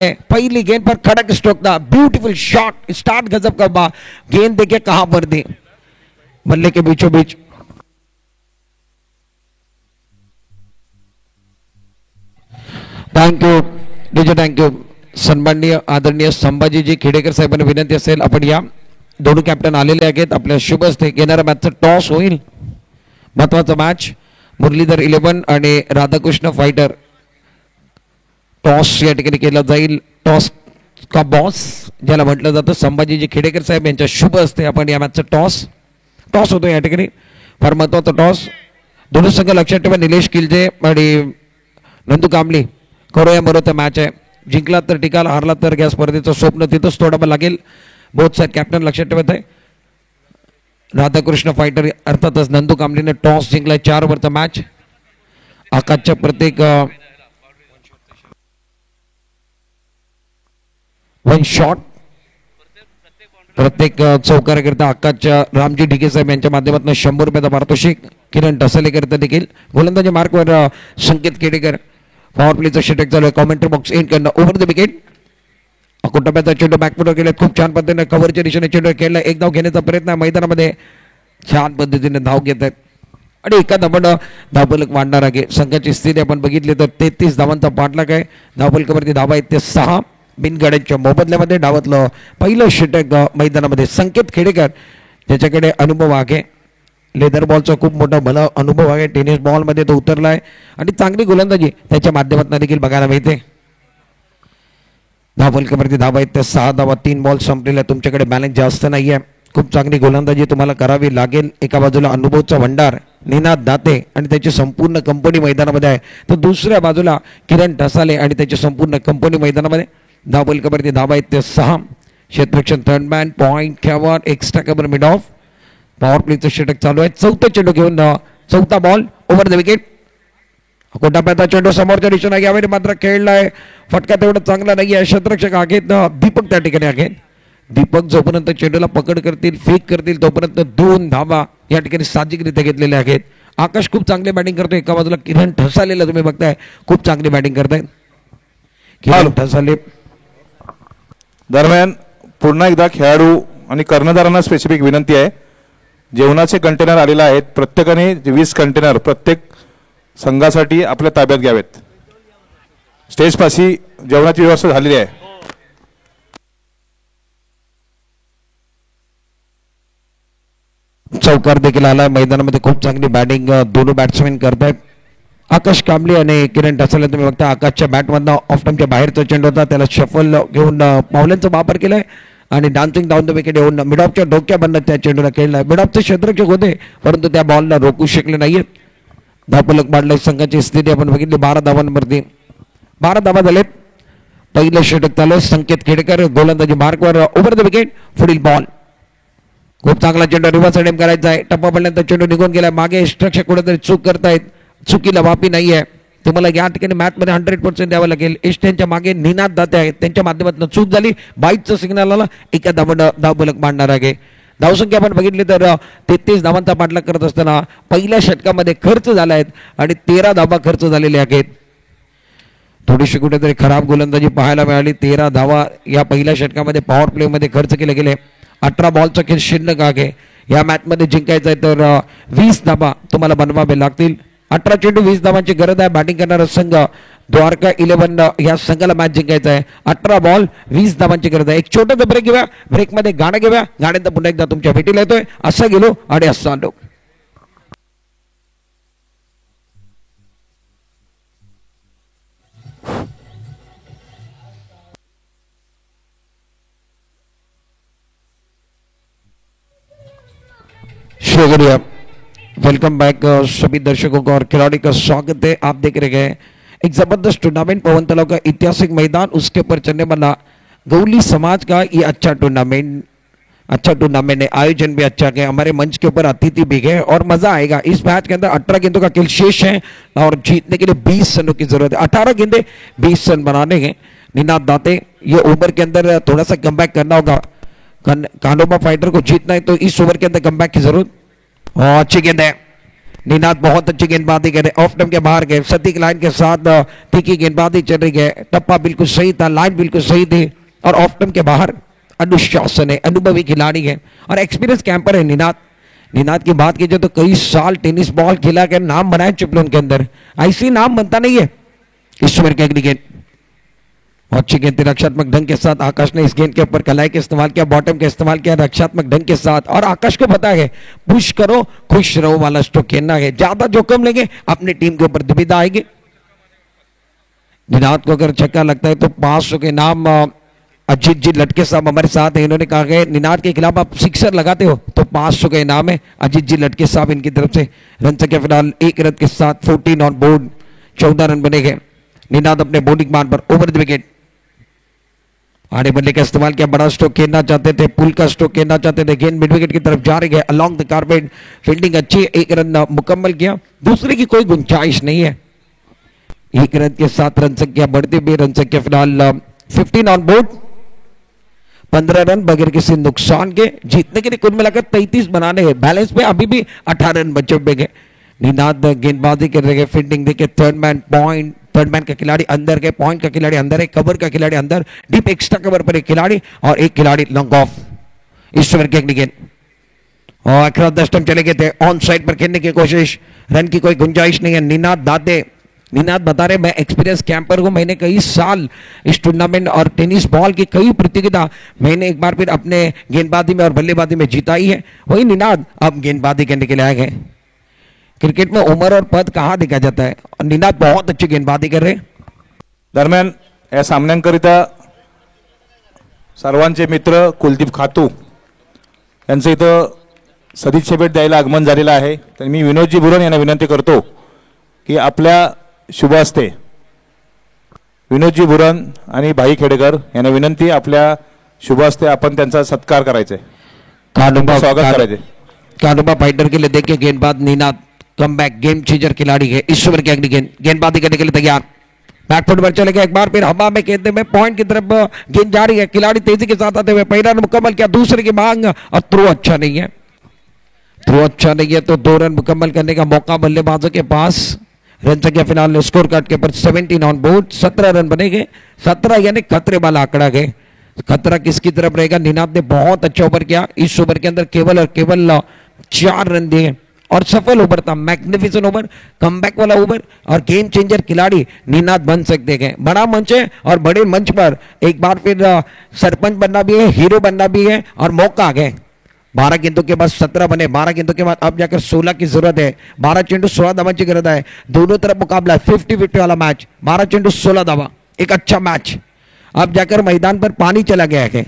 Speaker 4: पहली गेंद पर खड़क स्ट्रोक था, ब्यूटीफुल शॉट, स्टार्ट गजब का बा, गेंद देखिए कहां पर दी, बल्ले के बीचों बीच। Thank you DJ, thank you. सन्माननीय आदरणीय संभाजीजी खेडेकर साहेबांना विनंती असेल, आपण या दोन्ही कॅप्टन आलेले आहेत, आपल्या शुभ हस्ते घेणाऱ्या मॅचचं टॉस होईल, महत्वाचा मॅच, मुरलीधर 11 आणि राधाकृष्ण फायटर। टॉस या ठिकाणी केला जाईल, टॉस का बॉस ज्याला म्हटलं जातं, संभाजीजी खेडेकर साहेब यांच्या शुभ हस्ते आपण या मॅचचं टॉस होतो या ठिकाणी, फार महत्वाचा टॉस। दोन्ही संघ लक्षात ठेवा, निलेश किल्जे आणि नंदू कांबळे करो मरोचा मॅच आहे, जिंकला तर टिकाल, हारला तर या स्पर्धेचं स्वप्न तिथंच तोडावं लागेल, बोथ साईड कॅप्टन लक्षात ठेवत आहे। राधाकृष्ण फायटर अर्थातच नंदू कांबळेने टॉस जिंकलाय, 4 ओव्हरचा मॅच, आकाशच्या प्रत्येक वन शॉट, प्रत्येक चौकाराकरिता आकाशच्या रामजी ढिगे साहेब यांच्या माध्यमातून 100 रुपयाचा पारितोषिक, किरण ढसालेकरिता देखील गोलंदाजी मार्कवर संकेत खेडेकर, पॉवर प्लेचा षटक चालू आहे, कॉमेंट्री बॉक्स एंड करणं, ओव्हर द विकेट, कुटुंबाचा चेंडू बॅकफुटवर गेला, खूप छान पद्धतीने कव्हरच्या दिशेने चेंडू खेळला, एक धाव घेण्याचा प्रयत्न आहे मैदानामध्ये, छान पद्धतीने धाव घेत आहेत आणि एका धावानं धावफलक वाढणार आहे। संघाची स्थिती आपण बघितली तर 33 धावांचा पाठलाग आहे, धावफलकावरती धावा आहेत ते 6, बिनगाड्यांच्या मोबदल्यामध्ये डावातलं पहिलं षटक मैदानामध्ये संकेत खेडेकर, ज्याच्याकडे अनुभव आहे, लेदर बॉलचा खूप मोठा भला अनुभव आहे, टेनिस बॉलमध्ये तो उतरलाय आणि चांगली गोलंदाजी त्याच्या माध्यमातून देखील बघायला मिळते। धावफलकावरती धावा आहेत त्या 6 धावा, 3 बॉल संपलेल्या, तुमच्याकडे बॅलन्स जास्त नाहीये, खूप चांगली गोलंदाजी तुम्हाला करावी लागेल। एका बाजूला अनुभवचा भंडार निनाद दाते आणि त्याची संपूर्ण कंपनी मैदानामध्ये आहे, तर दुसऱ्या बाजूला किरण ढसाले आणि त्याची संपूर्ण कंपनी मैदानामध्ये। धावफलकावरती धावा आहेत ते 6, क्षेत्ररक्षण third man, point cover, extra cover mid off, power प्लेचं षटक चालू आहे, चौथा चेंडू घेऊन चौथा बॉल, ओव्हर द विकेट, कोटाप्याचा चेंडू समोरच्या दिशेने यावेळी मात्र खेळलाय, फटका तेवढा चांगला नाही आहे, क्षेत्ररक्षक आहेत दीपक त्या ठिकाणी आहेत, दीपक जोपर्यंत चेंडूला पकड करतील, फेक करतील, तोपर्यंत 2 धावा या ठिकाणी साहजिकरित्या घेतलेल्या आहेत। आकाश खूप चांगली बॅटिंग करतोय, एका बाजूला किरण ठसालेला तुम्ही बघताय, खूप चांगली बॅटिंग करताय किरण ठसाले।
Speaker 2: दरम्यान पुन्हा एकदा खेळाडू आणि कर्णधारांना स्पेसिफिक विनंती आहे, जेवणाचे कंटेनर आलेले आहेत, प्रत्येकाने 20 कंटेनर प्रत्येक संघासाठी आपल्या ताब्यात घ्यावेत, स्टेजपाशी जेवणाची व्यवस्था झालेली आहे।
Speaker 4: चौकार देखील आला मैदानामध्ये, खूप चांगली बॅटिंग दोन्ही बॅट्समॅन करतायत, आकाश कांबळे आणि किरण ढसाले तुम्ही बघता, आकाशच्या बॅटमधनं ऑफ टाइमच्या बाहेरचा चेंडू होता, त्याला शफल घेऊन पावल्यांचा वापर केलाय आणि डान्सिंग डाऊन द विकेट येऊन मिड ऑफच्या डोक्याबंद त्या चेंडूला खेळलाय, मिड ऑफचे क्षेत्ररक्षक होते परंतु त्या बॉलला रोखू शकले नाहीयेत, धावफलक पाडलाय। संघाची स्थिती आपण बघितली, 12 धावांवरती 12 धावा झालेत, पहिलं षटक चालू, संकेत खेडेकर गोलंदाजी मार्कवर, ओव्हर द विकेट, पुढील बॉल, खूप चांगला चेंडू रिव्हर्स अटेम करायचा आहे, टप्पा पडल्यानंतर चेंडू निघून गेला, मागे स्ट्रक्चर कुठेतरी चूक करतायत, चुकीला माफी नाही आहे, तुम्हाला या ठिकाणी मॅचमध्ये 100% द्यावं लागेल। एस्टेनच्या मागे निनाद दाते आहेत, त्यांच्या माध्यमातून चूक झाली, बाईकचं सिग्नल आला, एका धावानं धावफलक मांडणार आहे। धावसंख्या आपण बघितली तर 33 धावांचा पाठलाग करत असताना पहिल्या षटकामध्ये खर्च झाला आहेत आणि 13 धावा खर्च झालेल्या आहेत, थोडीशी कुठेतरी खराब गोलंदाजी पाहायला मिळाली, 13 धावा या पहिल्या षटकामध्ये पॉवर प्लेमध्ये खर्च केले गेले, 18 बॉलचा खेळ शिल्लक आहे, या मॅचमध्ये जिंकायचं आहे तर 20 धावा तुम्हाला बनवावे लागतील, 18 चेंडू 20 धावांची गरज आहे, बॅटिंग करणारा संघ द्वारका 11 या संघाला मॅच जिंकायचा आहे, 18 बॉल 20 धावांची गरज आहे। एक छोटासा ब्रेक घेऊया, ब्रेकमध्ये गाणं घेऊया, गाण्यानंतर पुन्हा एकदा तुमच्या भेटीला येतोय, असं गेलो आणि असं आलो। शुक्रिया, वेलकम बैक सभी दर्शकों का और खिलाड़ी का स्वागत है। आप देख रहे हैं एक जबरदस्त टूर्नामेंट, पवन तलाव का ऐतिहासिक मैदान, उसके ऊपर चलने वाला गौली समाज का ये अच्छा टूर्नामेंट है, आयोजन भी अच्छा है, हमारे मंच के ऊपर अतिथि भी है और मजा आएगा। इस मैच के अंदर 18 गेंदों का खेल शेष है और जीतने के लिए 20 रनों की जरूरत है, 18 गेंदे 20 रन बनाने हैं। निनाद दाते, ये ओवर के अंदर थोड़ा सा कमबैक करना होगा, कानोबा फाइटर को जीतना है तो इस ओवर के अंदर कमबैक की जरूरत। अच्छी गेंद है, निनाद बहुत अच्छी गेंदबाजी कर रहे, ऑफ स्टंप के बाहर गए, सटीक लाइन के साथ तीखी गेंदबाजी चल रही है, टप्पा बिल्कुल सही था, लाइन बिल्कुल सही थी और ऑफ स्टंप के बाहर। अनुशासन है, अनुभवी खिलाड़ी है और एक्सपीरियंस कैंपर है निनाद। निनाद की बात कीजिए तो कई साल टेनिस बॉल खिला कर नाम बनाए चिपलून के अंदर, ऐसी नाम बनता नहीं है। ईश्वर के अगली गेंद अच्छी गेंद, रक्षात्मक ढंग के साथ आकाश ने इस गेंद के ऊपर कलाई का इस्तेमाल किया, बॉटम का इस्तेमाल किया रक्षात्मक ढंग के साथ और आकाश को पता है पुश करो खुश रहो वाला स्ट्रोक खेलना है, ज्यादा जोखिम लेंगे अपनी टीम के ऊपर दुविधा आएगी। निनाद को अगर छक्का लगता है तो 500 के नाम अजीत जी लटके साहब हमारे साथ हैं, इन्होंने कहा है निनाद के खिलाफ आप सिक्सर लगाते हो तो 500 का इनाम है। अजीत जी लटके साहब इनकी तरफ से। रन संख्या फिलहाल 1 रन के साथ 14 ऑन बोर्ड, 14 रन बने गए। निनाद अपने बॉलिंग मान पर ओवर द विकेट आड़े बल्ले का इस्तेमाल किया, बड़ा स्ट्रोक खेलना चाहते थे, पुल का स्ट्रोक खेलना चाहते थे, गेंद मिड विकेट की तरफ जा रही है अलोंग द कारपेट, फील्डिंग अच्छी, 1 रन मुकम्मल किया, दूसरे की कोई गुंजाइश नहीं है। 1 रन के साथ रन संख्या बढ़ती हुई, रन संख्या फिलहाल 15 ऑन बोर्ड, 15 रन बगैर किसी नुकसान के जीतने के लिए कुल मिलाकर 33 बनाने हैं, बैलेंस पे अभी भी 18 रन बचे हुए गए। निनाद गेंदबाजी कर रहे हैं, फील्डिंग देखे, third man point, third man का खिलाड़ी अंदर गए, पॉइंट का खिलाड़ी अंदर है, कवर का खिलाड़ी अंदर, डीप एक्स्ट्रा कवर पर एक खिलाड़ी और एक खिलाड़ी लॉन्ग ऑफ। ईश्वर के अगली गेंद और अक्रॉस द स्टंप चले गए थे, ऑन साइड पर खेलने की कोशिश, रन की कोई गुंजाइश नहीं है। निनाद दादे, निनाद बता रहे मैं एक्सपीरियंस कैंपर हूं, मैंने कई साल इस टूर्नामेंट और टेनिस बॉल की कई प्रतियोगिता मैंने एक बार फिर अपने गेंदबाजी में और बल्लेबाजी में जीताई है। वही निनाद अब गेंदबाजी करने के लिए आए गए। क्रिकेट में उम्र और पद कहाँ देखा जाता है, और निनाद बहुत अच्छी गेंदबाजी कर रहे।
Speaker 2: दरम्यान या सामन्यांकरिता सर्वांचे मित्र कुलदीप खातू यांचं इथं सदिच्छा भेट द्यायला आगमन झालेलं आहे, तर मी विनोदजी बुरन यांना विनंती करतो की आपल्या शुभ हस्ते विनोदजी बुरन आणि भाई खेडेकर यांना विनंती, आपल्या शुभ हस्ते आपण त्यांचा सत्कार करायचा आहे, स्वागत करायचे।
Speaker 4: कानूबा फाइटर के लिए देखिए गेंदबाज Ninad come back game changer खिलाड़ी है। ईश्वर की अगली गेंद, गेंदबाजी करने के लिए तैयार, बैकफुट पर चले गए, एक बार फिर हवा में खेलते में पॉइंट की तरफ गेंद जा रही है, खिलाड़ी तेजी के साथ आते हुए पहला रन मुकम्मल किया, दूसरे की मांग और थ्रो अच्छा नहीं है, थ्रो अच्छा नहीं है तो 2 रन मुकम्मल करने का मौका बल्लेबाजों के पास। रन संख्या फिलहाल स्कोर कार्ड के ऊपर 17 ऑन बोर्ड, 17 रन बनेंगे, 17 यानी खतरे वाला आंकड़ा गए। खतरा किसकी तरफ रहेगा? निनाद ने बहुत अच्छा ओवर किया, इस ओवर के अंदर केवल और केवल 4 रन दिए और सफल ओवर था, मैग्निफिसेंट ओवर, कमबैक वाला ओवर और गेम चेंजर खिलाड़ी निनाद बन सकते हैं। बड़ा मंच है और बड़े मंच पर एक बार फिर सरपंच बनना भी है, हीरो बनना भी है और मौका आ गए। 12 गेंदों के बाद 17 बने, 12 गेंदों के बाद अब जाकर 16 की जरूरत है, 12 चेंडू 16 धावा की जरूरत है, दोनों तरफ मुकाबला है, 50-50 वाला मैच, 12 चेंडू 16 धावा, एक अच्छा मैच। अब जाकर मैदान पर पानी चला गया है,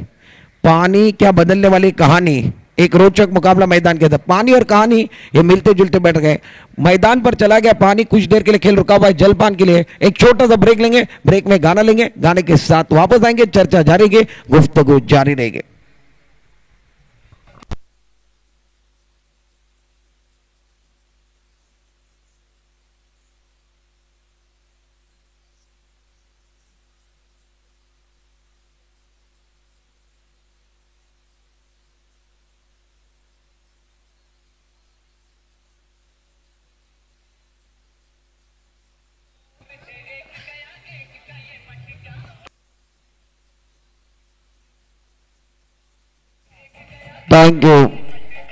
Speaker 4: पानी क्या बदलने वाली कहानी, एक रोचक मुकाबला मैदान के अंदर, पानी और कहानी ये मिलते जुलते बैठ गए। मैदान पर चला गया पानी, कुछ देर के लिए खेल रुका हुआ है जलपान के लिए, एक छोटा सा ब्रेक लेंगे, ब्रेक में गाना लेंगे, गाने के साथ वापस आएंगे, चर्चा जारी रहेगी, गुफ्तगू जारी रहेगी। थैंक यू,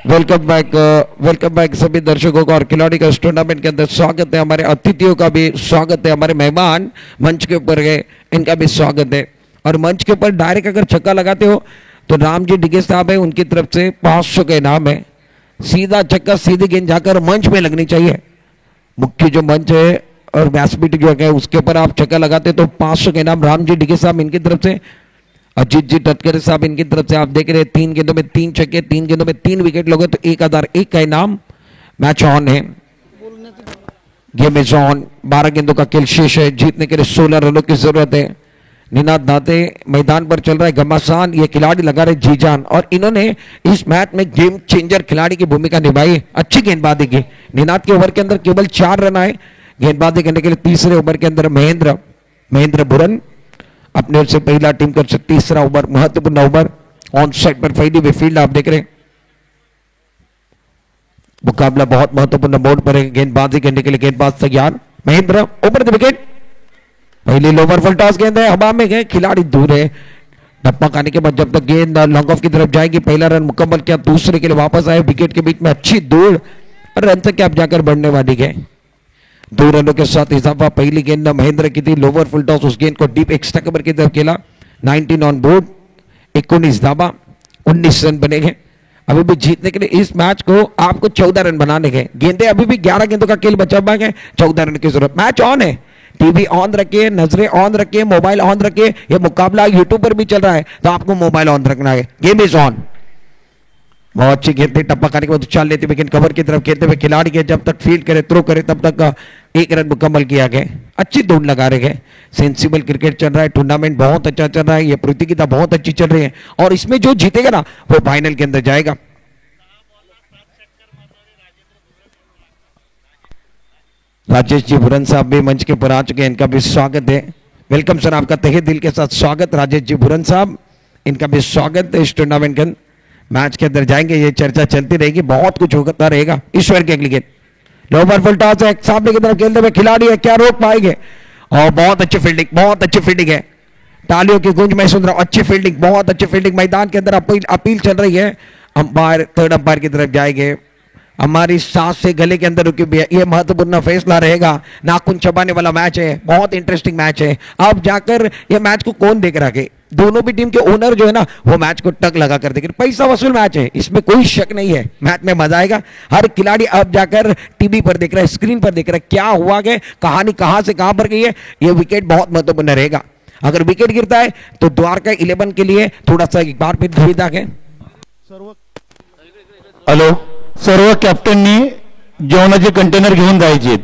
Speaker 4: वेलकम बैक सभी दर्शकों का और खिलाड़ी का इस टूर्नामेंट के अंदर स्वागत है। हमारे अतिथियों का भी स्वागत है, हमारे मेहमान मंच के ऊपर गए इनका भी स्वागत है। और मंच के ऊपर डायरेक्ट अगर छक्का लगाते हो तो राम जी डिगे साहब है, उनकी तरफ से 500 का इनाम है। सीधा छक्का सीधी गेंद जाकर मंच में लगनी चाहिए, मुख्य जो मंच है और व्यासपीठ जो है उसके ऊपर आप छक्का लगाते तो 500 का इनाम राम जी डिगे साहब इनकी तरफ से। अजीत जी तटकरे साहब इनकी तरफ से आप देख रहे हैं 3 गेंदों में 3 छक्के, 3 गेंदों में 3 विकेट लोगे तो 1001 का इनाम। मैच ऑन है, गेम इज ऑन, 12 गेंदों का खेल शेष है, जीतने के लिए 16 रनों की जरूरत है। निनाद दाते मैदान पर चल रहा है, घमासान ये खिलाड़ी लगा रहे जी जान और इन्होंने इस मैच में गेम चेंजर खिलाड़ी की भूमिका निभाई, अच्छी गेंदबाजी की। निनाद के ओवर के अंदर केवल 4 रन आए, गेंदबाजी करने के लिए तीसरे ओवर के अंदर महेंद्र बुरन अपने ओर से पहला टीम कर से तीसरा ओवर, महत्वपूर्ण ओवर, ऑन साइड पर फैली हुई फील्ड आप देख रहे हैं। मुकाबला बहुत महत्वपूर्ण मोड़ पर है। गेंदबाजी करने के लिए गेंदबाज तैयार। महेंद्र ओवर द विकेट, पहली लोवर फुल टॉस गेंद है, हवा में गए, खिलाड़ी दूर है। टप्पा खाने के बाद जब तक गेंद लॉन्ग ऑफ की तरफ जाएगी, पहला रन मुकम्मल किया, दूसरे के लिए वापस आए, विकेट के बीच में अच्छी दूर और रन से क्या जाकर बढ़ने वाली है। 2 रनों के साथ इजाफा। पहली गेंद महेंद्र की थी, लोवर फुल टॉस, उस गेंद को डीप एक्स्ट्रा कवर की तरफ खेला। 19 ऑन बोर्ड, 19 धावा, 19 रन बनेंगे। अभी भी जीतने के लिए इस मैच को आपको 14 रन बनाने के, गेंदे अभी भी 11 गेंदों का खेल बचा हुआ है, 14 रन की जरूरत। मैच ऑन है, टीवी ऑन रखिए, नजरें ऑन रखिए, मोबाइल ऑन रखिए। ये मुकाबला यूट्यूब पर भी चल रहा है तो आपको मोबाइल ऑन रखना है। Game is on. बहुत अच्छी गेंद थी, टप्पा खाने के बाद उछाल लेते हुए गेंद कवर की तरफ खेलते हुए खिलाड़ी के जब तक फील्ड करे, थ्रो करे, तब तक 1 रन मुकम्मल किया गया। अच्छी दौड़ लगा रहे गए। सेंसिबल क्रिकेट चल रहा है, टूर्नामेंट बहुत अच्छा चल रहा है, ये प्रतियोगिता बहुत अच्छी चल रही है और इसमें जो जीतेगा ना वो फाइनल के अंदर जाएगा। राजेश जी भुरन साहब भी मंच के ऊपर आ चुके हैं, इनका भी स्वागत है। वेलकम सर, आपका तहे दिल के साथ स्वागत राजेश जी भुरन साहब, इनका भी स्वागत है इस टूर्नामेंट के मैच के अंदर। जाएंगे, ये चर्चा चलती रहेगी, बहुत कुछ होता रहेगा। ईश्वर के अगली गेंद, लोवर फुल टॉस है, सामने की तरफ खेलते हुए खिलाड़ी है, क्या रोक पाएंगे? और बहुत अच्छी फील्डिंग, बहुत अच्छी फील्डिंग है। तालियों की गूंज मैं सुन रहा हूं, अच्छी फील्डिंग, बहुत अच्छी फील्डिंग। मैदान के अंदर अपील चल रही है। अंपायर, थर्ड अंपायर की तरफ जाएंगे। हमारी सांस से गले के अंदर रुकी हुई है, यह महत्वपूर्ण फैसला रहेगा। नाखून चबाने वाला मैच है, बहुत इंटरेस्टिंग मैच है। अब जाकर ये मैच को कौन देख रहा है? दोनों भी टीम के ओनर जो है ना वो मैच को टक लगा कर देंगे। पैसा वसूल मैच है, इसमें कोई शक नहीं है। मैच में मजा आएगा। हर खिलाड़ी अब जाकर टीवी पर देख रहा है, स्क्रीन पर देख रहा है, क्या हुआ है, कहानी कहां से कहां पर गई है। यह विकेट बहुत महत्वपूर्ण रहेगा। अगर विकेट गिरता है तो द्वारका 11 के लिए थोड़ा सा एक बार फिर दुविधा है।
Speaker 3: हॅलो, सर्व कॅप्टननी जेवणाचे कंटेनर घेऊन जायचे।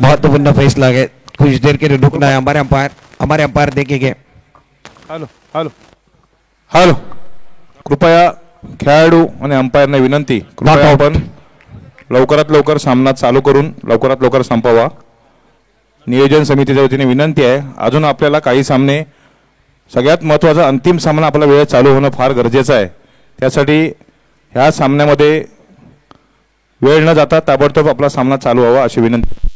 Speaker 4: महत्वपूर्ण फैसला है, कुछ देर के लिए रुकना है। हमारे अंपायर देखेंगे।
Speaker 2: हॅलो हॅलो हॅलो, कृपया खेळाडू आणि अंपायरने विनंती, कृपया आपण लवकरात लवकर सामना चालू करून लवकरात लवकर संपवा। नियोजन समितीच्या वतीने विनंती आहे, अजून आपल्याला काही सामने, सगळ्यात महत्त्वाचा अंतिम सामना आपला वेळ चालू होणं फार गरजेचं आहे। त्यासाठी ह्या सामन्यामध्ये वेळ न जाता ताबडतोब आपला सामना चालू व्हावा अशी विनंती।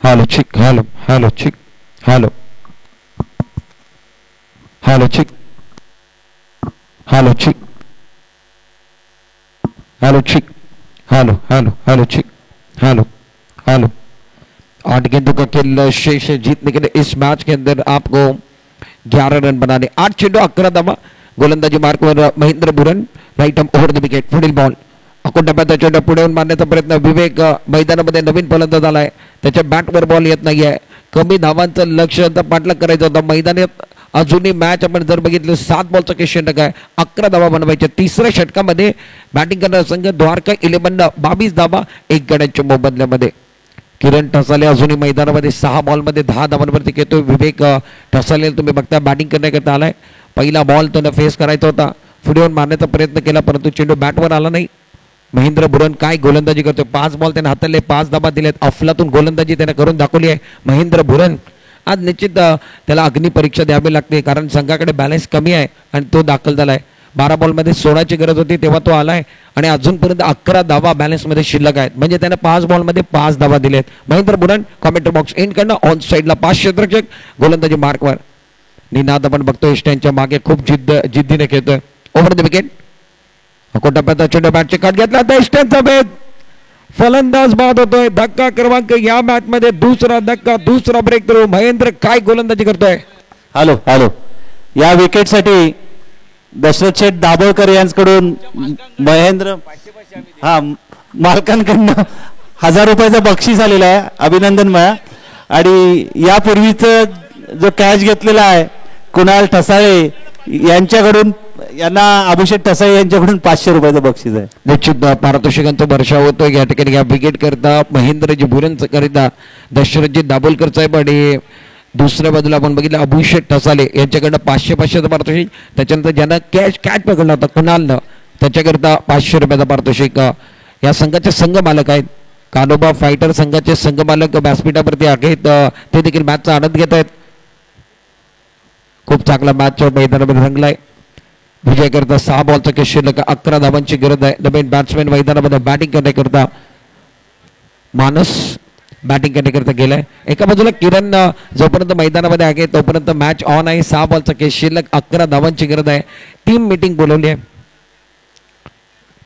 Speaker 4: हेलो चिक, हेलो हेलो चिक, हेलो हेलो चिक, हेलो चिक, हेलो चिक, हेलो हेलो हेलो चिक, हेलो हेलो। 8 गेंदों का खेल शेष है। जीतने के लिए इस मैच के अंदर आपको 11 रन बनाने। 8 चेंडू 11 धावा। गोलंदाजी मार्कवर Mahendra Buran, right arm over the wicket, पुढील बॉल। डब्याचा चेंडू पुढे येऊन मारण्याचा प्रयत्न, विवेक मैदानामध्ये नवीन फलंदाज आलाय, त्याच्या बॅटवर बॉल येत नाहीये। कमी धावांचं लक्ष पाठलाग करायचं होतं मैदानात। अजूनही मॅच आपण जर बघितलं 7 बॉलचा केस षटक आहे, 11 धावा बनवायच्या। तिसऱ्या षटकामध्ये बॅटिंग करणारा संघ द्वारका 11 22 धावा 1 गड्यांच्या मोबदल्यामध्ये। किरण ठसाले अजूनही मैदानामध्ये 6 बॉलमध्ये 10 धावांवरती खेळतोय। विवेक ठसाले तुम्ही बघता बॅटिंग करण्याकरता आलाय। पहिला बॉल त्यानं फेस करायचा होता, पुढे येऊन मारण्याचा प्रयत्न केला परंतु चेंडू बॅटवर आला नाही। महेंद्र बुरन काय गोलंदाजी करतोय, 5 बॉल त्याने हाताळले, 5 धाबा दिलेत। अफलातून गोलंदाजी त्याने करून दाखवली आहे महेंद्र बुरन। आज निश्चित त्याला अग्निपरीक्षा द्यावी लागते कारण संघाकडे बॅलन्स कमी आहे आणि तो दाखल झालाय। 12 बॉलमध्ये 16ची गरज होती तेव्हा तो आलाय आणि अजूनपर्यंत 11 धावा बॅलन्समध्ये शिल्लक आहेत, म्हणजे त्याने 5 बॉलमध्ये 5 धावा दिलेत. महेंद्र बुरान कॉमेंट्री बॉक्स एंड करणं, ऑन साईडला 5 क्षेत्ररक्षक, गोलंदाजी मार्कवर. निनाद आपण बघतोय स्टँडच्या मागे खूप जिद्दीने खेळतोय. ओव्हर द विकेट, कोटाप्याचा चेंडू बॅटचे कट घेतला, स्टँडचा भेद, फलंदाज बाद होतोय. धक्का क्रमांक या मॅच मध्ये दुसरा धक्का, दुसरा ब्रेक थ्रू. महेंद्र काय गोलंदाजी करतोय.
Speaker 3: हॅलो हॅलो, या विकेटसाठी दशरथ शेठ दाभोळकर यांच्याकडून महेंद्र मालकांकडनं 1000 रुपयाचं बक्षीस आलेलं आहे, अभिनंदन मया. आणि यापूर्वीच जो कॅच घेतलेला आहे कुणाल ठसाळे यांच्याकडून, यांना अभिषेक ठसाळे यांच्याकडून 500 रुपयाचं बक्षीस आहे.
Speaker 4: निश्चित पारितोषिकांचा वर्षाव होतो या ठिकाणी. या विकेट करता महेंद्रजी भुरन करिता दशरथजी दाभोलकर साहेब आणि दुसऱ्या बाजूला आपण बघितलं अभिषेक ठसाले यांच्याकडनं 500 पारितोषिक. त्याच्यानंतर ज्यांना कॅच पकडला होता कुणालनं त्याच्याकरिता 500 रुपयाचा पारितोषिक. या संघाचे संघ मालक आहेत कानोबा फायटर संघाचे संघ मालक व्यासपीठावरती आहेत, ते देखील मॅचचा आनंद घेत आहेत. खूप चांगला मॅच मैदानामध्ये रंगलाय. विजय करता 6 बॉलचा खेळ शिल्लक, 11 धावांची गरज आहे. नवीन बॅट्समॅन मैदानामध्ये बॅटिंग करण्याकरता मानस बॅटिंग करण्याकरता गेलाय. एका बाजूला किरण जोपर्यंत मैदानामध्ये आहे तोपर्यंत मॅच ऑन आहे. 6 बॉलचा खेळ शिल्लक, 11 धावांची गरज आहे. टीम मीटिंग बोलवली आहे.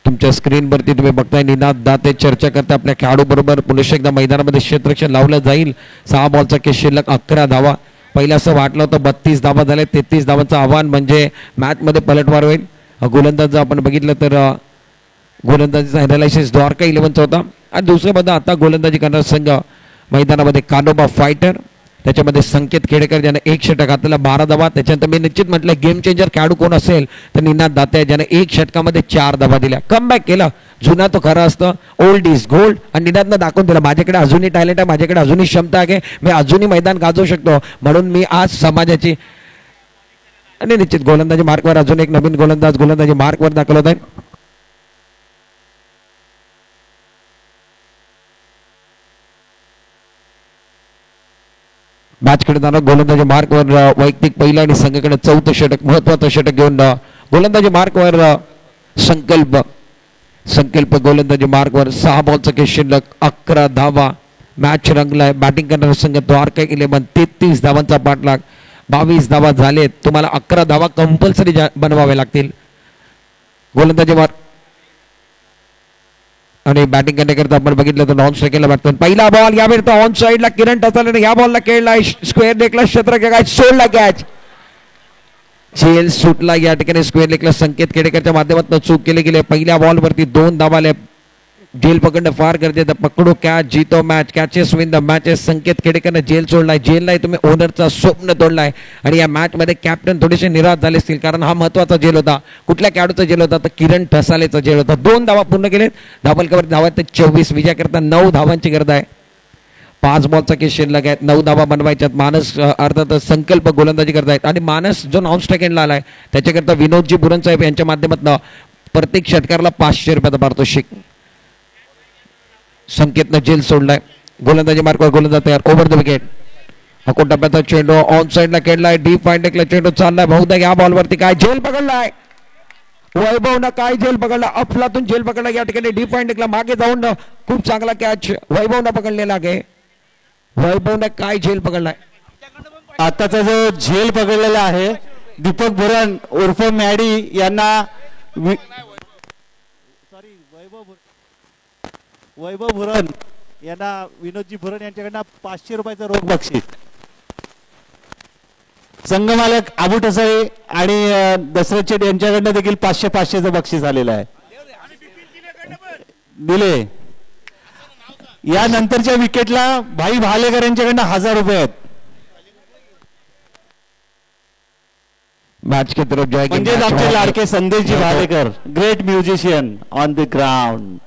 Speaker 4: तुमच्या स्क्रीनवरती तुम्ही बघताय निनाद दाते चर्चा करता आपल्या खेळाडू बरोबर. पुन्हा एकदा मैदानामध्ये क्षेत्ररक्षण लावलं जाईल. 6 बॉलचा खेळ शिल्लक, 11 धावा. पहिलं असं वाटलं होतं 32 धावा झाले, 33 धावांचं आव्हान म्हणजे मॅचमध्ये पलटवार होईल. गोलंदाज आपण बघितलं तर गोलंदाजीचा अनालिसिस द्वारका 11चा होता. आणि दुसऱ्या बाजूला आता गोलंदाजी करणारा संघ मैदानामध्ये कानोबा फायटर, त्याच्यामध्ये संकेत खेडेकर ज्याने 1 षटक घातलेला, 12 धावा. त्याच्यानंतर मी निश्चित म्हटलं गेम चेंजर खेळाडू कोण असेल तर निनाद दाते ज्याने 1 षटकामध्ये 4 धावा दिल्या. कमबॅक केला. जुना तो खरा असतं, ओल्ड इज गोल्ड. आणि निनादनं दाखवून दिला माझ्याकडे अजूनही टॅलेंट आहे, माझ्याकडे अजूनही क्षमता आहे, मी अजूनही मैदान गाजवू शकतो. म्हणून मी आज समाजाची आणि निश्चित गोलंदाजी मार्कवर अजून एक नवीन गोलंदाजी मार्कवर दाखल होत आहे. मॅच खेळताना गोलंदाजी मार्कवर वैयक्तिक पहिला आणि संघाकडे 4थं षटक, महत्वाचं षटक घेऊन गोलंदाजी मार्कवर संकल्प गोलंदाजी मार्कवर 6 बॉलचा खेळ शिल्लक, 11 धावा. मॅच रंगलाय. बॅटिंग करणारा संघ द्वारका 11, 33 धावांचा पाठलाग, 22 धावा झालेत. तुम्हाला 11 धावा कंपल्सरी बनवावे लागतील. गोलंदाजी मार्क आणि बॅटिंग करण्याकरता आपण बघितलं तर नॉन स्ट्रायकरला बॅटमॅन. पहिला बॉल यावेळी तर ऑन साईडला किरण टसाले या बॉलला खेळलाय, स्क्वेअर लेगला क्षेत्ररक्षक सोडला कॅच, झेल सुटला. या ठिकाणी स्क्वेअर लेगला संकेत खेडेकरच्या माध्यमातून चूक केली गेली. पहिल्या बॉलवरती 2 धावाले. जेल पकडणं फार गरजेचं. पकडो कॅच, जीतो match, catches win the matches. Sanket खेडेकरनं जेल सोडलाय. जेललाही तुम्ही ओनरचा स्वप्न तोडलाय. आणि या मॅच मध्ये कॅप्टन थोडेसे निराश झाले असतील कारण हा महत्वाचा जेल होता. कुठल्या खेळाडूचा जेल होता तर किरण ठसालेचा जेल होता. 2 धावा पूर्ण केलेत. धावलकावर धावा ते 24. विजय करता 9 धावांची गरज आहे. 5 बॉलचा खेळ शिल्लक आहे. 9 धावा बनवायच्यात. मानस अर्थातच संकल्प गोलंदाजी करतायत आणि मानस जो नॉन स्ट्रायकला आलाय त्याच्याकरता विनोदजी बुरन साहेब यांच्या माध्यमातून प्रत्येक षटकाराला 500 रुपयाचा पारितोषिक. संकेतनं जेल सोडलाय. गोलंदाजी मार्कवर गोलंदाज तयार. Over the wicket. टप्प्याचा चेंडू ऑन साईडला खेळलाय. डीप फाइंडेकला चेंडू चाललाय. बहुधा या बॉलवरती काय जेल पकडलाय. वैभवनं काय जेल पकडला. अफलातून जेल पकडला. या ठिकाणी डीप फाइंडेकला मागे जाऊन खूप चांगला कॅच वैभवनं पकडलेला आहे. वैभवनं काय झेल पकडलाय.
Speaker 3: आताचा जो झेल पकडलेला आहे दीपक बुरान उर्फ मॅडी यांना वैभव भुरण यांना विनोदजी भुरण यांच्याकडनं 500 रुपयाचं रोख बक्षीस. संघमालक आबू ठसाळे आणि दशरथ शेठ यांच्याकडनं देखील 500चं बक्षीस आलेलं आहे. दिले. या नंतरच्या विकेटला भाई भालेकर यांच्याकडनं 1000 रुपये आहेत.
Speaker 4: मॅच की तरफ जाएगी.
Speaker 3: म्हणजे आमचे लाडके Sandesh ji Bhalekar, great musician on the ground.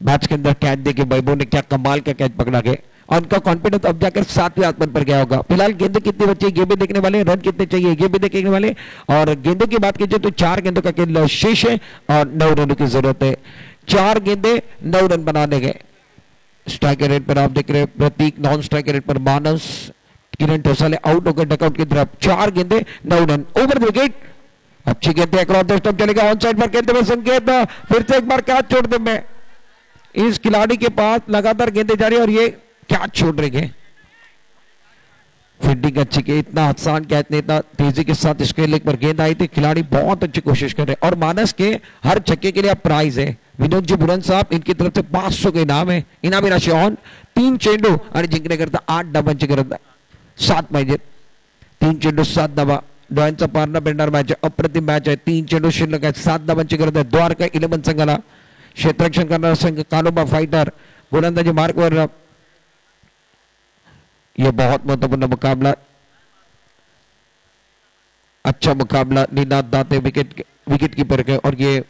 Speaker 4: Match के अंदर कैच देके वैभव ने क्या कमाल का कैच पकड़ा के और उनका कॉन्फिडेंस अब जाकर 7वें आसमान पर गया होगा. फिलहाल गेंदों कितनी बची ये भी देखने वाले, रन कितने चाहिए ये भी देखने वाले. और गेंदों की बात कीजिए तो 4 गेंदों का खेल शेष है और 9 रनों की जरूरत है. 4 गेंदे 9 रन बनाने गए. स्ट्राइकर रेट पर आप देख रहे हैं प्रतीक, नॉन स्ट्राइकर रेट पर मानस, किरण ठोसाले आउट होकर डकआउट की तरफ 4 गेंदे 9 रन ओवर द विकेट। अच्छी गेंद अक्रॉस द स्टंप चलेगा ऑन साइड पर खेलते हुए संकेत फिर से एक बार कैच छोड़ दे। इस खिलाड़ी के पास लगातार गेंदे जा रही है और ये कैच छोड़ रही है। फील्डिंग अच्छी की, इतना आसान कैच नहीं, इतना तेजी के साथ इसके लेग पर गेंद आई थी। खिलाड़ी बहुत अच्छी कोशिश कर रहे हैं और मानस के हर छक्के के लिए प्राइज है। विनोद जी बुरन साहब इनकी तरफ से 500 के इनाम है। इनामी राशि ऑन 3 चेंडू आणि जिंकण्याकरता 8 धावांची गरज आहे। 7 पाहिजे, 3 चेंडू 7 धावा। डोळ्यांचा पारणा पेंडणार मॅच आहे, अप्रतिम मॅच आहे। 3 चेंडू शिल्लक आहेत, 7 धावांची गरज आहे। द्वारका 11 संघाला क्षेत्ररक्षण करणारा संघ कानोबा फाइटर गोलंदाजी मार्कवर। यह बहुत महत्वपूर्ण मुकाबला, अच्छा मुकाबला। निनाद दाते विकेट कीपर के और ये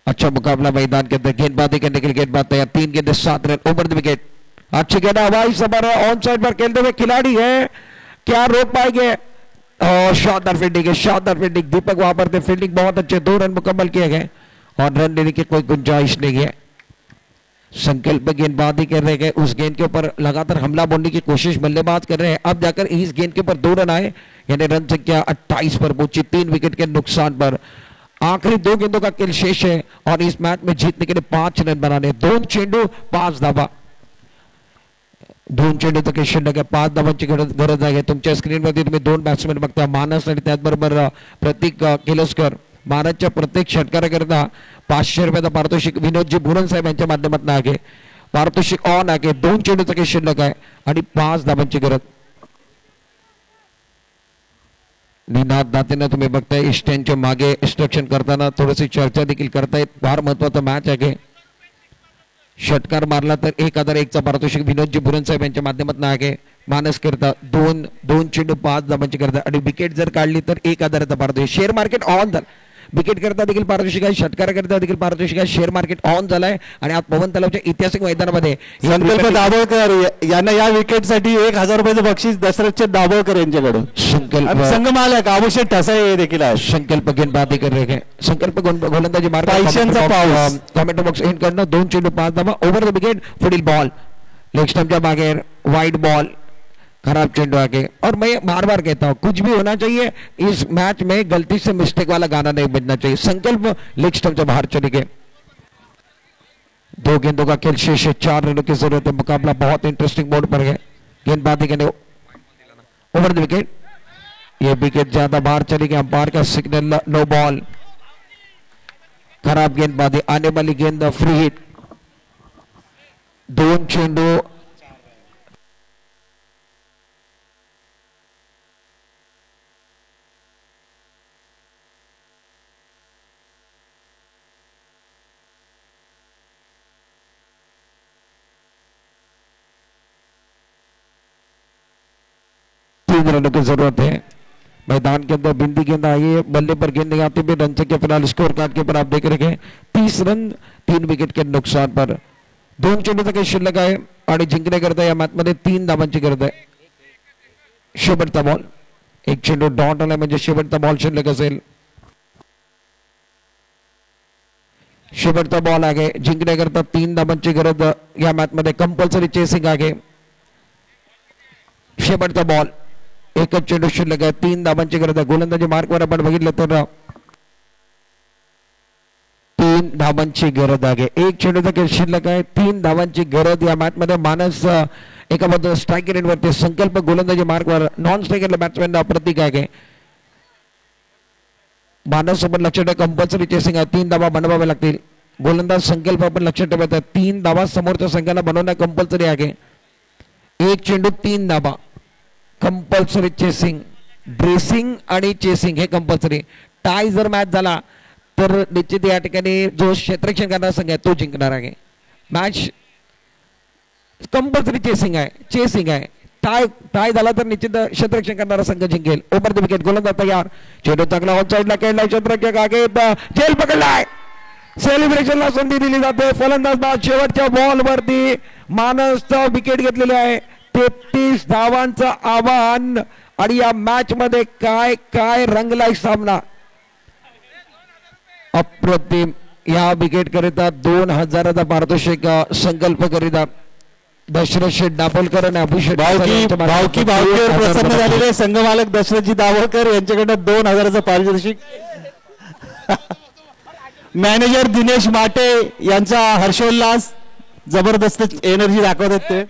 Speaker 4: अच्छा मुकाबला मैदान के अंदर। गेंदबाजी करने के लिए गेंदबाज तैयार, 3 गेंदे 7 रन ओवर द विकेट। अच्छी गेंद हवाई सफर है, ऑन साइड पर खेलते हुए खिलाड़ी है, क्या रोक पाएंगे? शानदार फील्डिंग है, शानदार फील्डिंग। दीपक वहां पर थे, फील्डिंग बहुत अच्छे, 2 रन मुकम्मल किए गए और रन लेने की कोई गुंजाइश नहीं है। संकल्प गेंदबाजी कर रहे हैं, उस गेंद के ऊपर लगातार हमला बोलने की कोशिश बल्लेबाज कर रहे हैं। अब जाकर इस गेंद के ऊपर 2 रन आए, यानी रन संख्या 28 पर पहुंची, 3 विकेट के नुकसान पर। आखिरी 2 गेंदों का खेल शेष है और इस मैच में जीतने के लिए 5 रन बनाने। 2 चेंडू 5 धावा, 2 चेंडू तक शिल्लक आहे, 5 धावांची गरज आहे। तुमच्या स्क्रीनवरती तुम्ही 2 बॅट्समॅन बघता, मानस आणि त्याचबरोबर प्रतीक केलस्कर। मानसच्या प्रत्येक षटकाराकरता 500 रुपयाचा पारितोषिक विनोदजी बुरन साहेब यांच्या माध्यमातून आहे। पारितोषिक ऑन आहे, 2 चेंडूचा काही शिल्लक आहे आणि 5 धावांची गरज। निनाद दातेंना तुम्ही बघताय स्टँडच्या मागे इंस्ट्रक्शन करताना थोडीशी चर्चा देखील करतायत। फार महत्वाचा मॅच आहे। षटकार मारला तर 1001चा पारितोषिक विनोदजी बुरन साहेब यांच्या माध्यमातून आहे। मानस करता 2 चेंडू 5 धावांची गरज आणि विकेट जर काढली तर 1000चा पारितोषिक। शेअर मार्केट ऑन झालं, विकेट करता देखील पारितोषिक आहे, षटकार करता देखील पारितोषिक आहे। शेअर मार्केट ऑन झालाय आणि आज पवन तलावच्या ऐतिहासिक मैदानामध्ये
Speaker 3: संकल्प दाभोळकर यांना या विकेटसाठी 1000 रुपयाचं बक्षीस दशरथचे दाभोळकर यांच्याकडून।
Speaker 4: संकल्प
Speaker 3: संघ मालक अभिषेक ठसाळे देखील आहे।
Speaker 4: संकल्प गेंदबाजी कर रहे हैं, संकल्प गोलंदाजी मार्ग
Speaker 3: पैशांचा पाऊस।
Speaker 4: कमेंट बॉक्स एंड करना, 2 चेंडू 5 धावा ओव्हर द विकेट। पुढील बॉल लेग स्टंपच्या मागे, वाइड बॉल, खराब चेंडू आगे। और मैं बार बार कहता हूं कुछ भी होना चाहिए इस मैच में, गलती से मिस्टेक वाला गाना नहीं बजना चाहिए। संकल्प लेग स्टंप से बाहर चले गए। 2 गेंदों का खेल शेष है, 4 रनों की जरूरत है। मुकाबला बहुत इंटरेस्टिंग मोड पर है। गेंदबाजी करने ओवर द विकेट, ये विकेट ज्यादा बाहर चली गई, अंपायर का सिग्नल नो बॉल। खराब गेंदबाजी, आने वाली गेंद फ्री हिट। 2 चेंडू 3 रनों की जरूरत है। मैदान के अंदर बिंदी गेंद आई है, बल्ले पर गेंद नहीं आती। रन संख्या फिलहाल स्कोर कार्ड के ऊपर आप देख रहे हैं 30 रन 3 विकेट के नुकसान पर। 2 चेंडूचा काही शिल्लक आहे आणि जिंकण्याकरता या मॅच मध्ये 3 धावांची गरज आहे। शेवटचा बॉल, 1 चेंडू डॉट आला म्हणजे शेवटचा बॉल शिल्लक असेल। शेवटचा बॉल आहे, जिंकण्याकरता 3 धावांची गरज या मॅच मध्ये। कंपल्सरी चेसिंग आहे। शेवटचा बॉल, 1 चेंडू शिल्लक आहे, 3 धावांची गरज आहे। गोलंदाजी मार्कवर आपण बघितलं तर 3 धावांची गरज आहे। 1 चेंडूचा खेळ शिल्लक आहे, 3 धावांची गरज या मॅच मध्ये। मानस एका बाजूला स्ट्रायकर एंडवरती, संकल्प गोलंदाजी मार्कवर, नॉन स्ट्रायकर बॅट्समॅन प्रतीक आहे। मानस सोबत लक्ष ठेवा, कंपल्सरी चेसिंग आहे, 3 धावा बनवाव्या लागतील। गोलंदाज संकल्प आपण लक्ष ठेवायचा, 3 धावा समोरच्या संघाला बनवणं कंपल्सरी आहे। 1 चेंडू 3 धावा, कंपल्सरी चेसिंग, ड्रेसिंग आणि चेसिंग हे कंपल्सरी। टाय जर मॅच झाला तर निश्चित या ठिकाणी जो क्षेत्ररक्षण करणारा संघ आहे तो जिंकणार आहे। मॅच कंपल्सरी चेसिंग आहे, चेसिंग आहे। टाय झाला तर निश्चित क्षेत्ररक्षण करणारा संघ जिंकेल। ओव्हर द विकेट, गोलंदाज तयार, चेंडू चांगला ऑन साइडला खेळलाय, क्षेत्ररक्षक आगे झेल पकडलाय, सेलिब्रेशनला संधी दिली जाते। फलंदाज बाद शेवटच्या बॉल वरती मानसचा विकेट घेतलेले आहे। 33 धावांचं आव्हान आणि या मॅच मध्ये काय काय रंगलाय सामना। अप्रतिम, या विकेट करिता 2000चा पारितोषिक संकल्प करिता। दशरथ शेठ दाभोलकर आणि अभिषेक
Speaker 3: भावकीवर प्रसन्न झालेले संघमालक दशरथजी दाभोलकर यांच्याकडनं 2000चं पारितोषिक. मॅनेजर दिनेश माटे यांचा हर्षोल्लास, जबरदस्त एनर्जी दाखवतात ते.